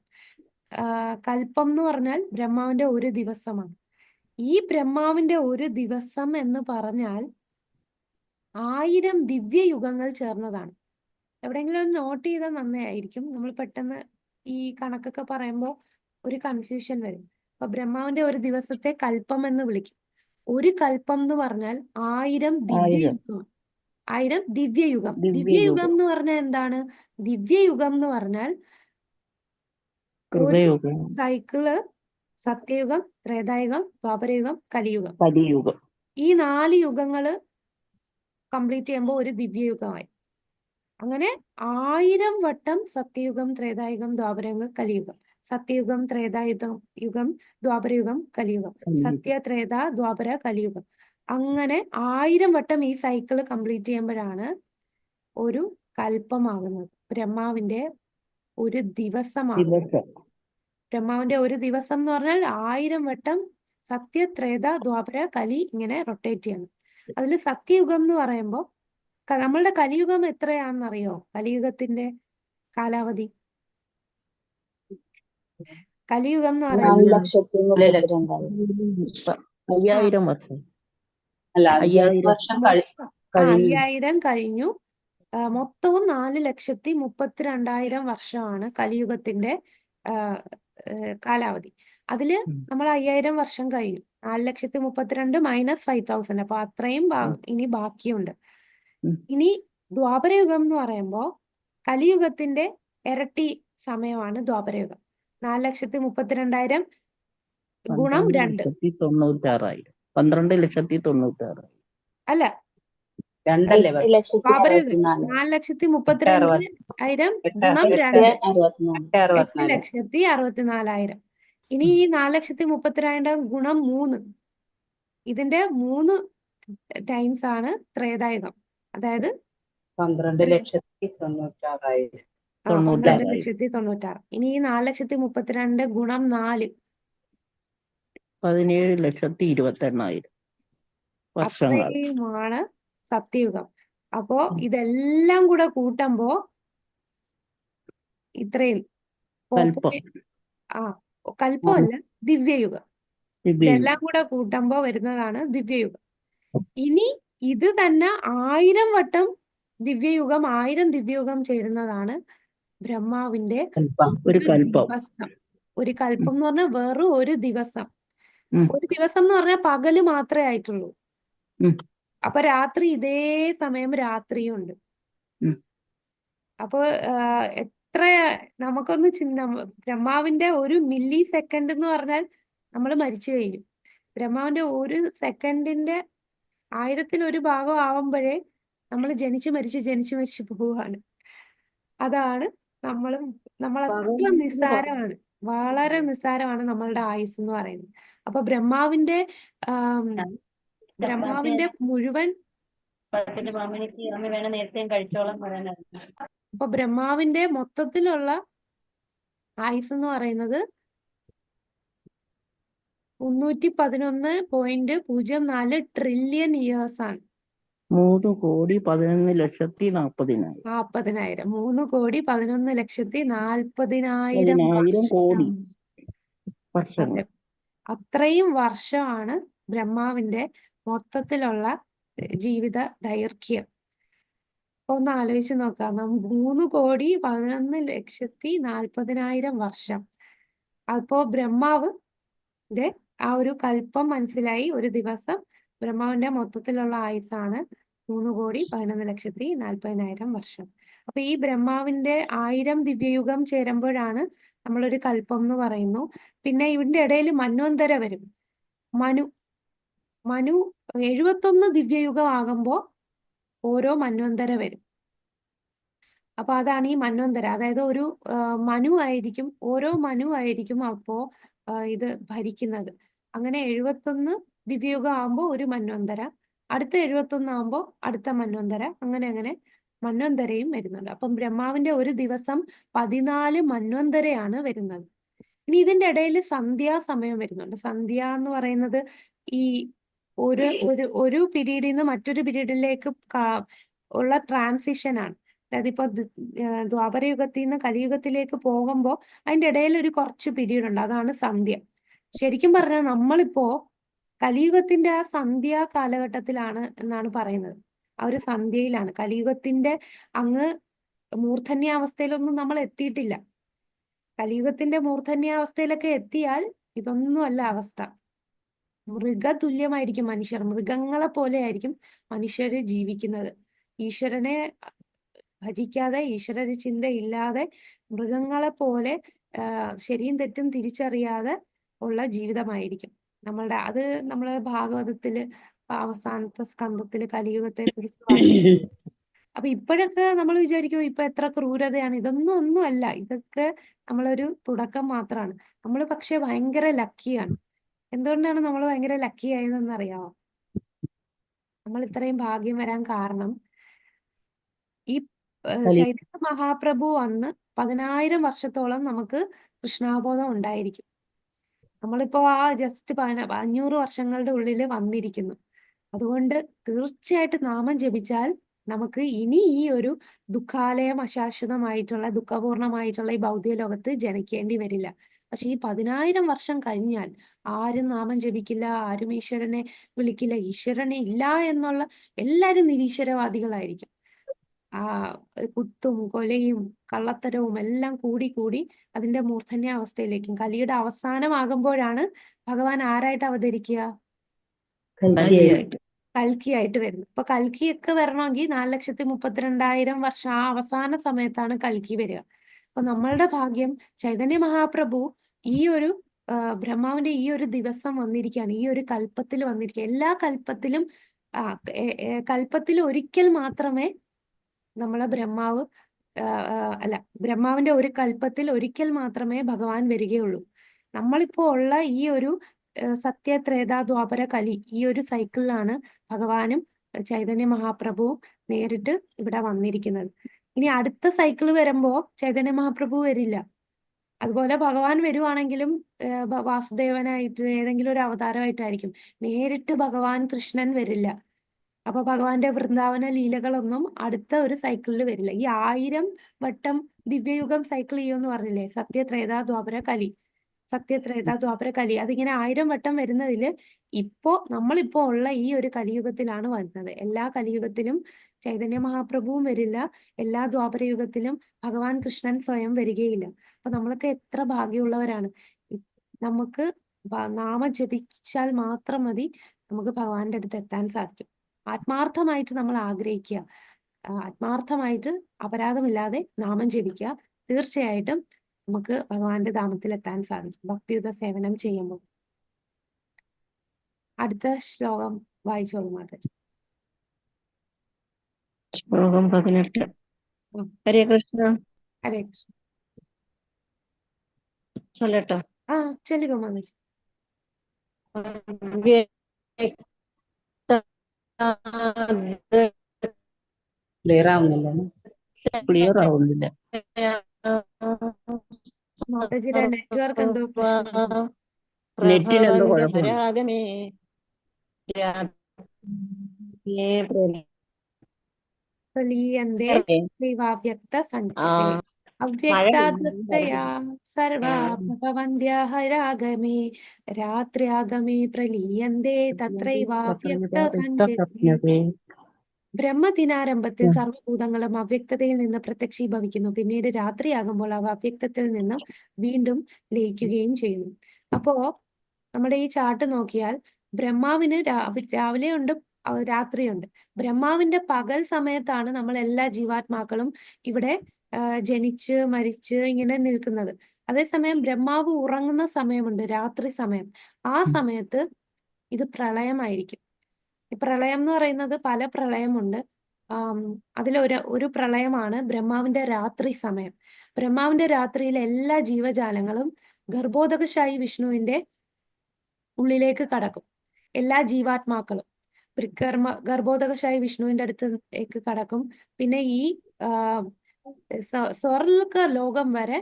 കൽപ്പം എന്ന് പറഞ്ഞാൽ ബ്രഹ്മാവിന്റെ ഒരു ദിവസമാണ്. ഈ ബ്രഹ്മാവിന്റെ ഒരു ദിവസം എന്ന് പറഞ്ഞാൽ 1000 ദിവ്യയുഗങ്ങൾ ചേർന്നതാണ്. എവിടെയെങ്കിലും നോട്ട് ചെയ്താൽ നന്നായിരിക്കും. നമ്മൾ പെട്ടെന്ന് ഈ കണക്കൊക്കെ പറയുമ്പോൾ ഒരു കൺഫ്യൂഷൻ വരും. അപ്പൊ ബ്രഹ്മാവിന്റെ ഒരു ദിവസത്തെ കൽപ്പം എന്ന് വിളിക്കും. ഒരു കൽപ്പം എന്ന് പറഞ്ഞാൽ 1000 ദിവ്യയുഗം. 1000 ദിവ്യയുഗം. ദിവ്യയുഗം എന്ന് പറഞ്ഞാൽ എന്താണ്? ദിവ്യയുഗം എന്ന് പറഞ്ഞാൽ ഒരു സൈക്കിള് സത്യയുഗം, ത്രേതായുഗം, ദ്വാപരയുഗം, കലിയുഗം. ഈ 4 യുഗങ്ങള് കംപ്ലീറ്റ് ചെയ്യുമ്പോൾ ഒരു ദിവ്യയുഗമായി. അങ്ങനെ 1000 വട്ടം സത്യയുഗം, ത്രേതായുഗം, ദ്വാപരയുഗം, കലിയുഗം. സത്യയുഗം, ത്രേതായുഗം, ദ്വാപരയുഗം, കലിയുഗം. സത്യ, ത്രേത, ദ്വാപര, കലിയുഗം. അങ്ങനെ 1000 വട്ടം ഈ സൈക്കിള് കംപ്ലീറ്റ് ചെയ്യുമ്പോഴാണ് ഒരു കൽപ്പമാകുന്നത്. ബ്രഹ്മാവിന്റെ ഒരു ദിവസമാകുന്നത്. ബ്രഹ്മാവിന്റെ ഒരു ദിവസം എന്ന് പറഞ്ഞാൽ 1000 വട്ടം സത്യ, ത്രേത, ദ്വാപര, കലി ഇങ്ങനെ റൊട്ടേറ്റ് ചെയ്യണം. അതിൽ സത്യയുഗം എന്ന് പറയുമ്പോൾ നമ്മളുടെ കലിയുഗം എത്രയാണെന്നറിയോ? കലിയുഗത്തിന്റെ കാലാവധി. കലിയുഗം എന്ന് പറയുന്നത് 5000 വർഷം. അല്ല 5000 വർഷം 5000 കഴിഞ്ഞു. മൊത്തവും 4,32,000 വർഷമാണ് കലിയുഗത്തിന്റെ കാലാവധി. അതില് നമ്മൾ 5000 വർഷം കഴിഞ്ഞു. 4,32,000 മൈനസ് 5,000. അപ്പൊ അത്രയും ഇനി ബാക്കിയുണ്ട്. ഇനി ദ്വാപരയുഗം എന്ന് പറയുമ്പോ കലിയുഗത്തിന്റെ ഇരട്ടി സമയമാണ് ദ്വാപരയുഗം. 4,32,000 ഗുണം 2. 12,96,000. 12,96,000. അല്ല, 2 ദ്വാപരയുഗം 4,32,000 ഗുണം 2 8,64,000. ഇനി ഈ 4,32,000 ഗുണം 3, ഇതിന്റെ 3 ടൈംസ് ആണ് ത്രേതായുഗം. അതായത് 12,96,000. 12,96,000. ഇനി ഈ 4,32,000 ഗുണം 4, 17,28,000 വർഷങ്ങൾ. അത്രയുമാണ് സത്യയുഗം. അപ്പോ ഇതെല്ലാം കൂടെ കൂട്ടുമ്പോ ഇത്രയും കൽപ്പം. കൽപ്പമല്ല, ദിവ്യയുഗം. ഇതെല്ലാം കൂടെ കൂട്ടുമ്പോ വരുന്നതാണ് ദിവ്യയുഗം. ഇനി ഇത് തന്നെ 1000 വട്ടം ദിവ്യയുഗം, 1000 ദിവ്യയുഗം ചേരുന്നതാണ് ബ്രഹ്മാവിന്റെ ഒരു കൽപ്പം. ദിവസം. ഒരു കൽപ്പം എന്ന് പറഞ്ഞാൽ വെറും ഒരു ദിവസം. ഒരു ദിവസം എന്ന് പറഞ്ഞാൽ പകല് മാത്രമേ ആയിട്ടുള്ളൂ. അപ്പൊ രാത്രി ഇതേ സമയം രാത്രിയും ഉണ്ട്. അപ്പൊ എത്ര നമുക്കൊന്ന് ബ്രഹ്മാവിന്റെ ഒരു മില്ലി സെക്കൻഡ് എന്ന് പറഞ്ഞാൽ നമ്മൾ മരിച്ചു കഴിഞ്ഞു. ബ്രഹ്മാവിന്റെ ഒരു സെക്കൻഡിന്റെ 1000-ൽ 1 ഭാഗം ആവുമ്പോഴേ നമ്മൾ ജനിച്ചു മരിച്ച് പോവുകയാണ്. അതാണ് നമ്മൾ അത്ര നിസ്സാരമാണ്, വളരെ നിസ്സാരമാണ് നമ്മളുടെ ആയുസ് എന്ന് പറയുന്നത്. അപ്പൊ ബ്രഹ്മാവിന്റെ മുഴുവൻ അപ്പൊ ബ്രഹ്മാവിന്റെ മൊത്തത്തിലുള്ള ആയുസ് എന്ന് പറയുന്നത് 311.04 ട്രില്യൺ ഇയേഴ്സ് ആണ്. 3,11,40,000. 3,11,40,000 കോടി വർഷങ്ങൾ. അത്രയും വർഷമാണ് ബ്രഹ്മാവിന്റെ മൊത്തത്തിലുള്ള ജീവിത ദൈർഘ്യം. ഒന്ന് ആലോചിച്ച് നോക്കാം. 3,11,40,000 വർഷം. അപ്പോ ബ്രഹ്മാവിന്റെ ആ ഒരു കൽപ്പം മനസ്സിലായി. ഒരു ദിവസം ബ്രഹ്മാവിന്റെ മൊത്തത്തിലുള്ള ആയുസാണ് 3,11,40,000 വർഷം. അപ്പൊ ഈ ബ്രഹ്മാവിന്റെ 1000 ദിവ്യയുഗം ചേരുമ്പോഴാണ് നമ്മളൊരു കൽപ്പം എന്ന് പറയുന്നു. പിന്നെ ഇതിന്റെ ഇടയിൽ മന്വന്തര വരും. മനു 71 ദിവ്യയുഗം ആകുമ്പോ ഓരോ മന്വന്തര വരും. അപ്പൊ അതാണ് ഈ മന്വന്തര. അതായത് ഒരു മനു ആയിരിക്കും, ഓരോ മനു ആയിരിക്കും അപ്പോ ഇത് ഭരിക്കുന്നത്. അങ്ങനെ 71 ദിവ്യയുഗം ആകുമ്പോൾ ഒരു മന്വന്തര, അടുത്ത 71 ആകുമ്പോൾ അടുത്ത മന്വന്തര, അങ്ങനെ മന്വന്തരയും വരുന്നുണ്ട്. അപ്പം ബ്രഹ്മാവിന്റെ ഒരു ദിവസം 14 മന്വന്തരയാണ് വരുന്നത്. ഇനി ഇതിന്റെ ഇടയിൽ സന്ധ്യാസമയം വരുന്നുണ്ട്. സന്ധ്യ എന്ന് പറയുന്നത് ഈ ഒരു പീരീഡിൽ നിന്ന് മറ്റൊരു പീരീഡിലേക്ക് ഉള്ള ട്രാൻസിഷൻ ആണ്. അതായത് ഇപ്പൊ ദ്വാപരയുഗത്തിൽ നിന്ന് കലിയുഗത്തിലേക്ക് പോകുമ്പോൾ അതിന്റെ ഇടയിൽ ഒരു കുറച്ച് പീരീഡ് ഉണ്ട്. അതാണ് സന്ധ്യ. ശരിക്കും പറഞ്ഞാൽ നമ്മളിപ്പോ കലിയുഗത്തിന്റെ ആ സന്ധ്യാ കാലഘട്ടത്തിലാണ് എന്നാണ് പറയുന്നത്. ആ ഒരു സന്ധ്യയിലാണ്. കലിയുഗത്തിന്റെ അങ്ങ് മൂർധന്യാവസ്ഥയിലൊന്നും നമ്മൾ എത്തിയിട്ടില്ല. കലിയുഗത്തിന്റെ മൂർധന്യാവസ്ഥയിലൊക്കെ എത്തിയാൽ ഇതൊന്നും അല്ല അവസ്ഥ. മൃഗതുല്യമായിരിക്കും മനുഷ്യർ. മൃഗങ്ങളെ പോലെ ആയിരിക്കും മനുഷ്യര് ജീവിക്കുന്നത്. ഈശ്വരനെ ഭജിക്കാതെ, ഈശ്വര ചിന്തയില്ലാതെ, മൃഗങ്ങളെ പോലെ ശരിയും തെറ്റും തിരിച്ചറിയാതെ ഉള്ള ജീവിതമായിരിക്കും നമ്മളുടെ. അത് നമ്മള് ഭാഗവതത്തില് അവസാനത്തെ സ്കന്ധത്തില് കലിയുഗത്തെ കുറിച്ച് പറഞ്ഞു. അപ്പൊ ഇപ്പോഴൊക്കെ നമ്മൾ വിചാരിക്കും ഇപ്പൊ എത്ര ക്രൂരതയാണ്. ഒന്നും അല്ല. ഇതൊക്കെ നമ്മളൊരു തുടക്കം മാത്രമാണ്. നമ്മൾ പക്ഷെ ഭയങ്കര ലക്കിയാണ്. എന്തുകൊണ്ടാണ് നമ്മൾ ഭയങ്കര ലക്കി ആയതെന്ന് അറിയാമോ? നമ്മൾ ഇത്രയും ഭാഗ്യം വരാൻ കാരണം ഈ ചൈതന്യ മഹാപ്രഭു വന്ന് 10,000 വർഷത്തോളം നമുക്ക് കൃഷ്ണാബോധം ഉണ്ടായിരിക്കും. നമ്മളിപ്പോ ആ ജസ്റ്റ് 500 വർഷങ്ങളുടെ ഉള്ളിൽ വന്നിരിക്കുന്നു. അതുകൊണ്ട് തീർച്ചയായിട്ടും നാമം ജപിച്ചാൽ നമുക്ക് ഇനി ഈ ഒരു ദുഃഖാലയം അശാശ്വതമായിട്ടുള്ള ദുഃഖപൂർണമായിട്ടുള്ള ഈ ഭൗതിക ലോകത്ത് ജനിക്കേണ്ടി വരില്ല. പക്ഷെ ഈ 10,000 വർഷം കഴിഞ്ഞാൽ ആരും നാമം ജപിക്കില്ല, ആരും ഈശ്വരനെ വിളിക്കില്ല, ഈശ്വരനെ ഇല്ല എന്നുള്ള എല്ലാരും നിരീശ്വരവാദികളായിരിക്കും. ആ കുത്തും കൊലയും കള്ളത്തരവും എല്ലാം കൂടി കൂടി അതിന്റെ മൂർധന്യാവസ്ഥയിലേക്കും കലിയുടെ അവസാനമാകുമ്പോഴാണ് ഭഗവാൻ ആരായിട്ട് അവതരിക്കുക? കലിയായിട്ട്. കൽക്കിയായിട്ട് വരുന്നു. അപ്പൊ കൽക്കിയൊക്കെ വരണമെങ്കിൽ 4,32,000 വർഷം ആ അവസാന സമയത്താണ് കൽക്കി വരിക. അപ്പൊ നമ്മളുടെ ഭാഗ്യം ചൈതന്യ മഹാപ്രഭു ഈ ഒരു ബ്രഹ്മാവിന്റെ ഈ ഒരു ദിവസം വന്നിരിക്കുകയാണ്, ഈ ഒരു കൽപ്പത്തിൽ വന്നിരിക്കുക. എല്ലാ കൽപ്പത്തിലും കൽപ്പത്തിൽ ഒരിക്കൽ മാത്രമേ നമ്മളെ ബ്രഹ്മാവ് അല്ല, ബ്രഹ്മാവിന്റെ ഒരു കൽപ്പത്തിൽ ഒരിക്കൽ മാത്രമേ ഭഗവാൻ വരികയുള്ളൂ. നമ്മളിപ്പോ ഉള്ള ഈ ഒരു സത്യ ത്രേതാ ദ്വാപര കലി ഈ ഒരു സൈക്കിളിലാണ് ഭഗവാനും ചൈതന്യ മഹാപ്രഭുവും നേരിട്ട് ഇവിടെ വന്നിരിക്കുന്നത്. ഇനി അടുത്ത സൈക്കിൾ വരുമ്പോ ചൈതന്യ മഹാപ്രഭു വരില്ല. അതുപോലെ ഭഗവാൻ വരുവാണെങ്കിലും വാസുദേവനായിട്ട് ഏതെങ്കിലും ഒരു അവതാരമായിട്ടായിരിക്കും. നേരിട്ട് ഭഗവാൻ കൃഷ്ണൻ വരില്ല. അപ്പൊ ഭഗവാന്റെ വൃന്ദാവന ലീലകളൊന്നും അടുത്ത ഒരു സൈക്കിളിൽ വരില്ല. ഈ 1000 വട്ടം ദിവ്യയുഗം സൈക്കിൾ ചെയ്യുമെന്ന് പറഞ്ഞില്ലേ, സത്യത്രേതാ ദ്വാപര കലി, സത്യത്രേതാ ദ്വാപര കലി, അതിങ്ങനെ 1000 വട്ടം വരുന്നതില് നമ്മളിപ്പോ ഉള്ള ഈ ഒരു കലിയുഗത്തിലാണ് വരുന്നത്. എല്ലാ കലിയുഗത്തിലും ചൈതന്യ മഹാപ്രഭുവും വരില്ല, എല്ലാ ദ്വാപരയുഗത്തിലും ഭഗവാൻ കൃഷ്ണൻ സ്വയം വരികയില്ല. അപ്പൊ നമ്മളൊക്കെ എത്ര ഭാഗ്യമുള്ളവരാണ്. നമുക്ക് നാമം ജപിച്ചാൽ മാത്രം മതി നമുക്ക് ഭഗവാന്റെ അടുത്ത് എത്താൻ സാധിക്കും. ആത്മാർത്ഥമായിട്ട് നമ്മൾ ആഗ്രഹിക്കുക, ആത്മാർത്ഥമായിട്ട് അപരാധമില്ലാതെ നാമം ജപിക്കുക. തീർച്ചയായിട്ടും നമുക്ക് ഭഗവാന്റെ ധാമത്തിൽ എത്താൻ സാധിക്കും ഭക്തിയുത സേവനം ചെയ്യുമ്പോൾ. അടുത്ത ശ്ലോകം വായിച്ചോളൂ മാതാജി. ശ്ലോകം 18. ഹരേ കൃഷ്ണ. ഹരേ കൃഷ്ണ. ചൊല്ലട്ടോ. ചൊല്ലുക മാതാജി. ക്ലിയർ ആവുന്നില്ല. ക്ലിയർ ആവുന്നില്ല. മാതാജിയുടെ നെറ്റ്വർക്ക് എന്തോ പ്രശ്നം. നെറ്റിന് എന്തോ കുഴപ്പമുണ്ട്. പ്രലീയന്തേ ദൈവാവ്യക്ത സഞ്ജയതേ അവ്യക്താദൃതയാ സർവാ ഭഗവന്ത്യാഃ രാഗമേ രാത്ര്യാഗമേ പ്രലീയന്തേ തത്രൈവാവ്യക്ത സഞ്ജയതേ. ബ്രഹ്മദിനാരംഭത്തിൽ സർവ്വഭൂതങ്ങളും അവ്യക്തതയിൽ നിന്ന് പ്രത്യക്ഷീഭവിക്കുന്നു. പിന്നീട് രാത്രിയാകുമ്പോൾ അവ അവ്യക്തത്തിൽ നിന്നും വീണ്ടും ലയിക്കുകയും ചെയ്യുന്നു. അപ്പോ നമ്മുടെ ഈ ചാർട്ട് നോക്കിയാൽ ബ്രഹ്മാവിന് രാവിലെ ഉണ്ട്, രാത്രിയുണ്ട്. ബ്രഹ്മാവിന്റെ പകൽ സമയത്താണ് നമ്മൾ എല്ലാ ജീവാത്മാക്കളും ഇവിടെ ജനിച്ച് മരിച്ച് ഇങ്ങനെ നിൽക്കുന്നത്. അതേസമയം ബ്രഹ്മാവ് ഉറങ്ങുന്ന സമയമുണ്ട്, രാത്രി സമയം. ആ സമയത്ത് ഇത് പ്രളയമായിരിക്കും. ഈ പ്രളയം എന്ന് പറയുന്നത് പല പ്രളയമുണ്ട്. അതിലൊരു പ്രളയമാണ് ബ്രഹ്മാവിന്റെ രാത്രി സമയം. ബ്രഹ്മാവിന്റെ രാത്രിയിലെ എല്ലാ ജീവജാലങ്ങളും ഗർഭോദകശായി വിഷ്ണുവിന്റെ ഉള്ളിലേക്ക് കടക്കും. എല്ലാ ജീവാത്മാക്കളും ഗർഭോദകശായി വിഷ്ണുവിന്റെ അടുത്തേക്ക് കടക്കും. പിന്നെ ഈ സ്വർഗ ലോകം വരെ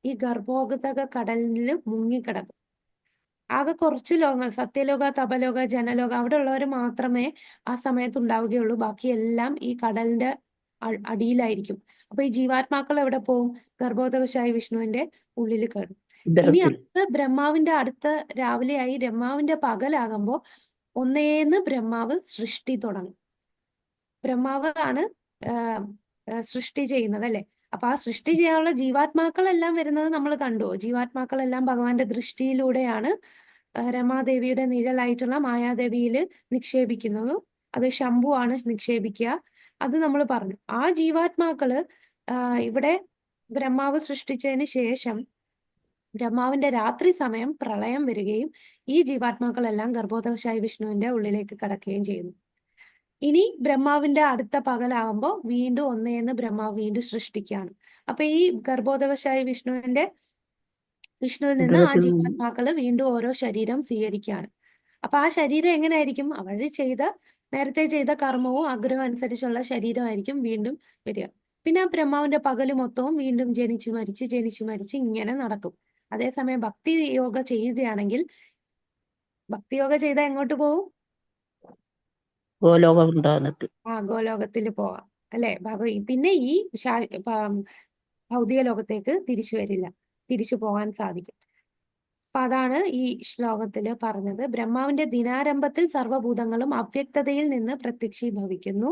ഈ ഗർഭോദക കടലിൽ മുങ്ങിക്കിടക്കും. ആകെ കുറച്ച് ലോകങ്ങൾ, സത്യലോക, തപലോക, ജനലോക, അവിടെ ഉള്ളവർ മാത്രമേ ആ സമയത്ത് ഉണ്ടാവുകയുള്ളൂ. ബാക്കിയെല്ലാം ഈ കടലിന്റെ അടിയിലായിരിക്കും. അപ്പൊ ഈ ജീവാത്മാക്കൾ എവിടെ പോവും? ഗർഭോദകശായി വിഷ്ണുവിന്റെ ഉള്ളിൽ കയറും. ഇനി അടുത്ത ബ്രഹ്മാവിന്റെ അടുത്ത രാവിലെയായി, ബ്രഹ്മാവിന്റെ പകലാകുമ്പോ ഒന്നേന്ന് ബ്രഹ്മാവ് സൃഷ്ടി തുടങ്ങും. ബ്രഹ്മാവ് ആണ് സൃഷ്ടി ചെയ്യുന്നത്, അല്ലെ? അപ്പൊ ആ സൃഷ്ടി ചെയ്യാനുള്ള ജീവാത്മാക്കളെല്ലാം വരുന്നത് നമ്മൾ കണ്ടു. ജീവാത്മാക്കളെല്ലാം ഭഗവാന്റെ ദൃഷ്ടിയിലൂടെയാണ് രമാദേവിയുടെ നിഴലായിട്ടുള്ള മായാദേവിയിൽ നിക്ഷേപിക്കുന്നത്. അത് ശംഭു ആണ് നിക്ഷേപിക്കുക. അത് നമ്മൾ പറഞ്ഞു. ആ ജീവാത്മാക്കള് ഇവിടെ ബ്രഹ്മാവ് സൃഷ്ടിച്ചതിന് ശേഷം ബ്രഹ്മാവിന്റെ രാത്രി സമയം പ്രളയം വരികയും ഈ ജീവാത്മാക്കളെല്ലാം ഗർഭോദകശായി വിഷ്ണുവിന്റെ ഉള്ളിലേക്ക് കടക്കുകയും ചെയ്യുന്നു. ഇനി ബ്രഹ്മാവിന്റെ അടുത്ത പകലാകുമ്പോൾ വീണ്ടും ഒന്നേന്ന് ബ്രഹ്മാവ് വീണ്ടും സൃഷ്ടിക്കുകയാണ്. അപ്പൊ ഈ ഗർഭോദകശായി വിഷ്ണുവിൽ നിന്ന് ആ ജീവാത്മാക്കള് വീണ്ടും ഓരോ ശരീരം സ്വീകരിക്കുകയാണ്. അപ്പൊ ആ ശരീരം എങ്ങനെയായിരിക്കും? അവര് നേരത്തെ ചെയ്ത കർമ്മവും ആഗ്രഹവും അനുസരിച്ചുള്ള ശരീരമായിരിക്കും വീണ്ടും വരിക. പിന്നെ ആ ബ്രഹ്മാവിന്റെ പകല് മൊത്തവും വീണ്ടും ജനിച്ചു മരിച്ച് ഇങ്ങനെ നടക്കും. അതേസമയം ഭക്തി യോഗ ചെയ്യുകയാണെങ്കിൽ, ഭക്തി യോഗ ചെയ്താൽ എങ്ങോട്ട് പോകും? ഗോലോക വൃന്ദാവനത്തിൽ. ഗോലോകത്തിൽ പോവാം അല്ലെ? പിന്നെ ഈ ഭൗതിക ലോകത്തേക്ക് തിരിച്ചു വരില്ല, തിരിച്ചു പോകാൻ സാധിക്കും. അപ്പൊ അതാണ് ഈ ശ്ലോകത്തില് പറഞ്ഞത്. ബ്രഹ്മാവിന്റെ ദിനാരംഭത്തിൽ സർവ്വഭൂതങ്ങളും അവ്യക്തതയിൽ നിന്ന് പ്രത്യക്ഷീഭവിക്കുന്നു.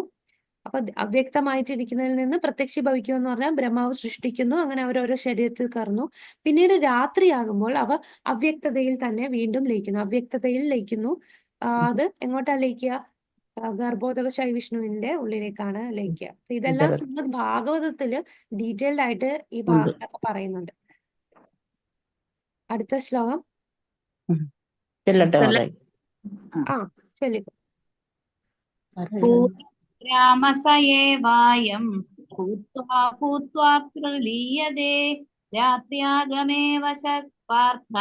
അപ്പൊ അവ്യക്തമായിട്ടിരിക്കുന്നതിൽ നിന്ന് പ്രത്യക്ഷീഭവിക്കുക എന്ന് പറഞ്ഞാൽ ബ്രഹ്മാവ് സൃഷ്ടിക്കുന്നു, അങ്ങനെ അവരോരോ ശരീരത്തിൽ കയറുന്നു. പിന്നീട് രാത്രിയാകുമ്പോൾ അവ അവ്യക്തതയിൽ തന്നെ വീണ്ടും ലയിക്കുന്നു, അവ്യക്തതയിൽ ലയിക്കുന്നു. അത് എങ്ങോട്ടാ ലയിക്കുക? ഗർഭോദക വിഷ്ണുവിന്റെ ഉള്ളിലേക്കാണ് ലയിക്കുക. ഇതെല്ലാം ശ്രീമദ് ഭാഗവതത്തില് ഡീറ്റെയിൽഡ് ആയിട്ട് ഈ ഭാഗത്തൊക്കെ പറയുന്നുണ്ട്. അടുത്ത ശ്ലോകം ചെല്ലട്ടെ ചെല്ല- മാതാജി. ചൊല്ലിക്കോ. രാമസയേവായം ഭൂത്വാ പ്രലീയതേ രാത്ര്യാഗമേ വശഃ പാർത്ഥ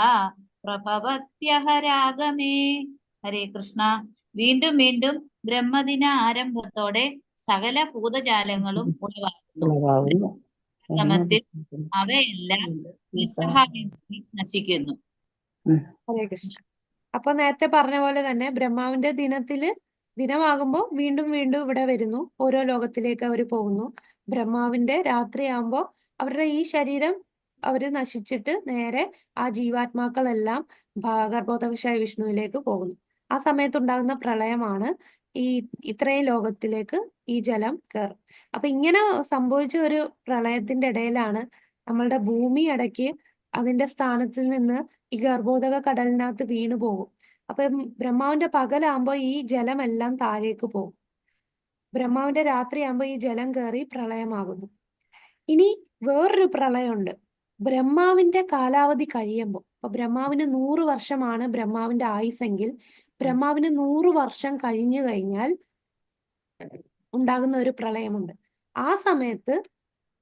പ്രഭവത്യഹരാഗമേ. ഹരേ കൃഷ്ണ. വീണ്ടും വീണ്ടും ബ്രഹ്മദിന ആരംഭത്തോടെ സകല ഭൂതജാലങ്ങളും ഉളവാകുന്നു. ക്രമത്തിൽ അവയെല്ലാം നിസ്സഹായമായി നശിക്കുന്നു. ഹരേ കൃഷ്ണ. അപ്പൊ നേരത്തെ പറഞ്ഞ പോലെ തന്നെ ബ്രഹ്മാവിന്റെ ദിനമാകുമ്പോൾ വീണ്ടും വീണ്ടും ഇവിടെ വരുന്നു, ഓരോ ലോകത്തിലേക്ക് അവർ പോകുന്നു. ബ്രഹ്മാവിന്റെ രാത്രിയാകുമ്പോൾ അവരുടെ ഈ ശരീരം അവര് നശിച്ചിട്ട് നേരെ ആ ജീവാത്മാക്കളെല്ലാം ഗർഭോദകശായ വിഷ്ണുവിലേക്ക് പോകുന്നു. ആ സമയത്തുണ്ടാകുന്ന പ്രളയമാണ് ഇത്രയും ലോകത്തിലേക്ക് ഈ ജലം കയറും. അപ്പൊ ഇങ്ങനെ സംഭവിച്ച ഒരു പ്രളയത്തിന്റെ ഇടയിലാണ് നമ്മളുടെ ഭൂമി ഇടയ്ക്ക് അതിന്റെ സ്ഥാനത്തിൽ നിന്ന് ഈ ഗർഭോദക കടലിനകത്ത് വീണു പോകും. അപ്പം ബ്രഹ്മാവിന്റെ പകലാകുമ്പോൾ ഈ ജലമെല്ലാം താഴേക്ക് പോകും. ബ്രഹ്മാവിന്റെ രാത്രിയാകുമ്പോൾ ഈ ജലം കയറി പ്രളയമാകുന്നു. ഇനി വേറൊരു പ്രളയമുണ്ട്. ബ്രഹ്മാവിന്റെ കാലാവധി കഴിയുമ്പോൾ, അപ്പൊ ബ്രഹ്മാവിന് 100 വർഷമാണ് ബ്രഹ്മാവിന്റെ ആയുസ്സെങ്കിൽ, ബ്രഹ്മാവിന് 100 വർഷം കഴിഞ്ഞു കഴിഞ്ഞാൽ ഉണ്ടാകുന്ന ഒരു പ്രളയമുണ്ട്. ആ സമയത്ത്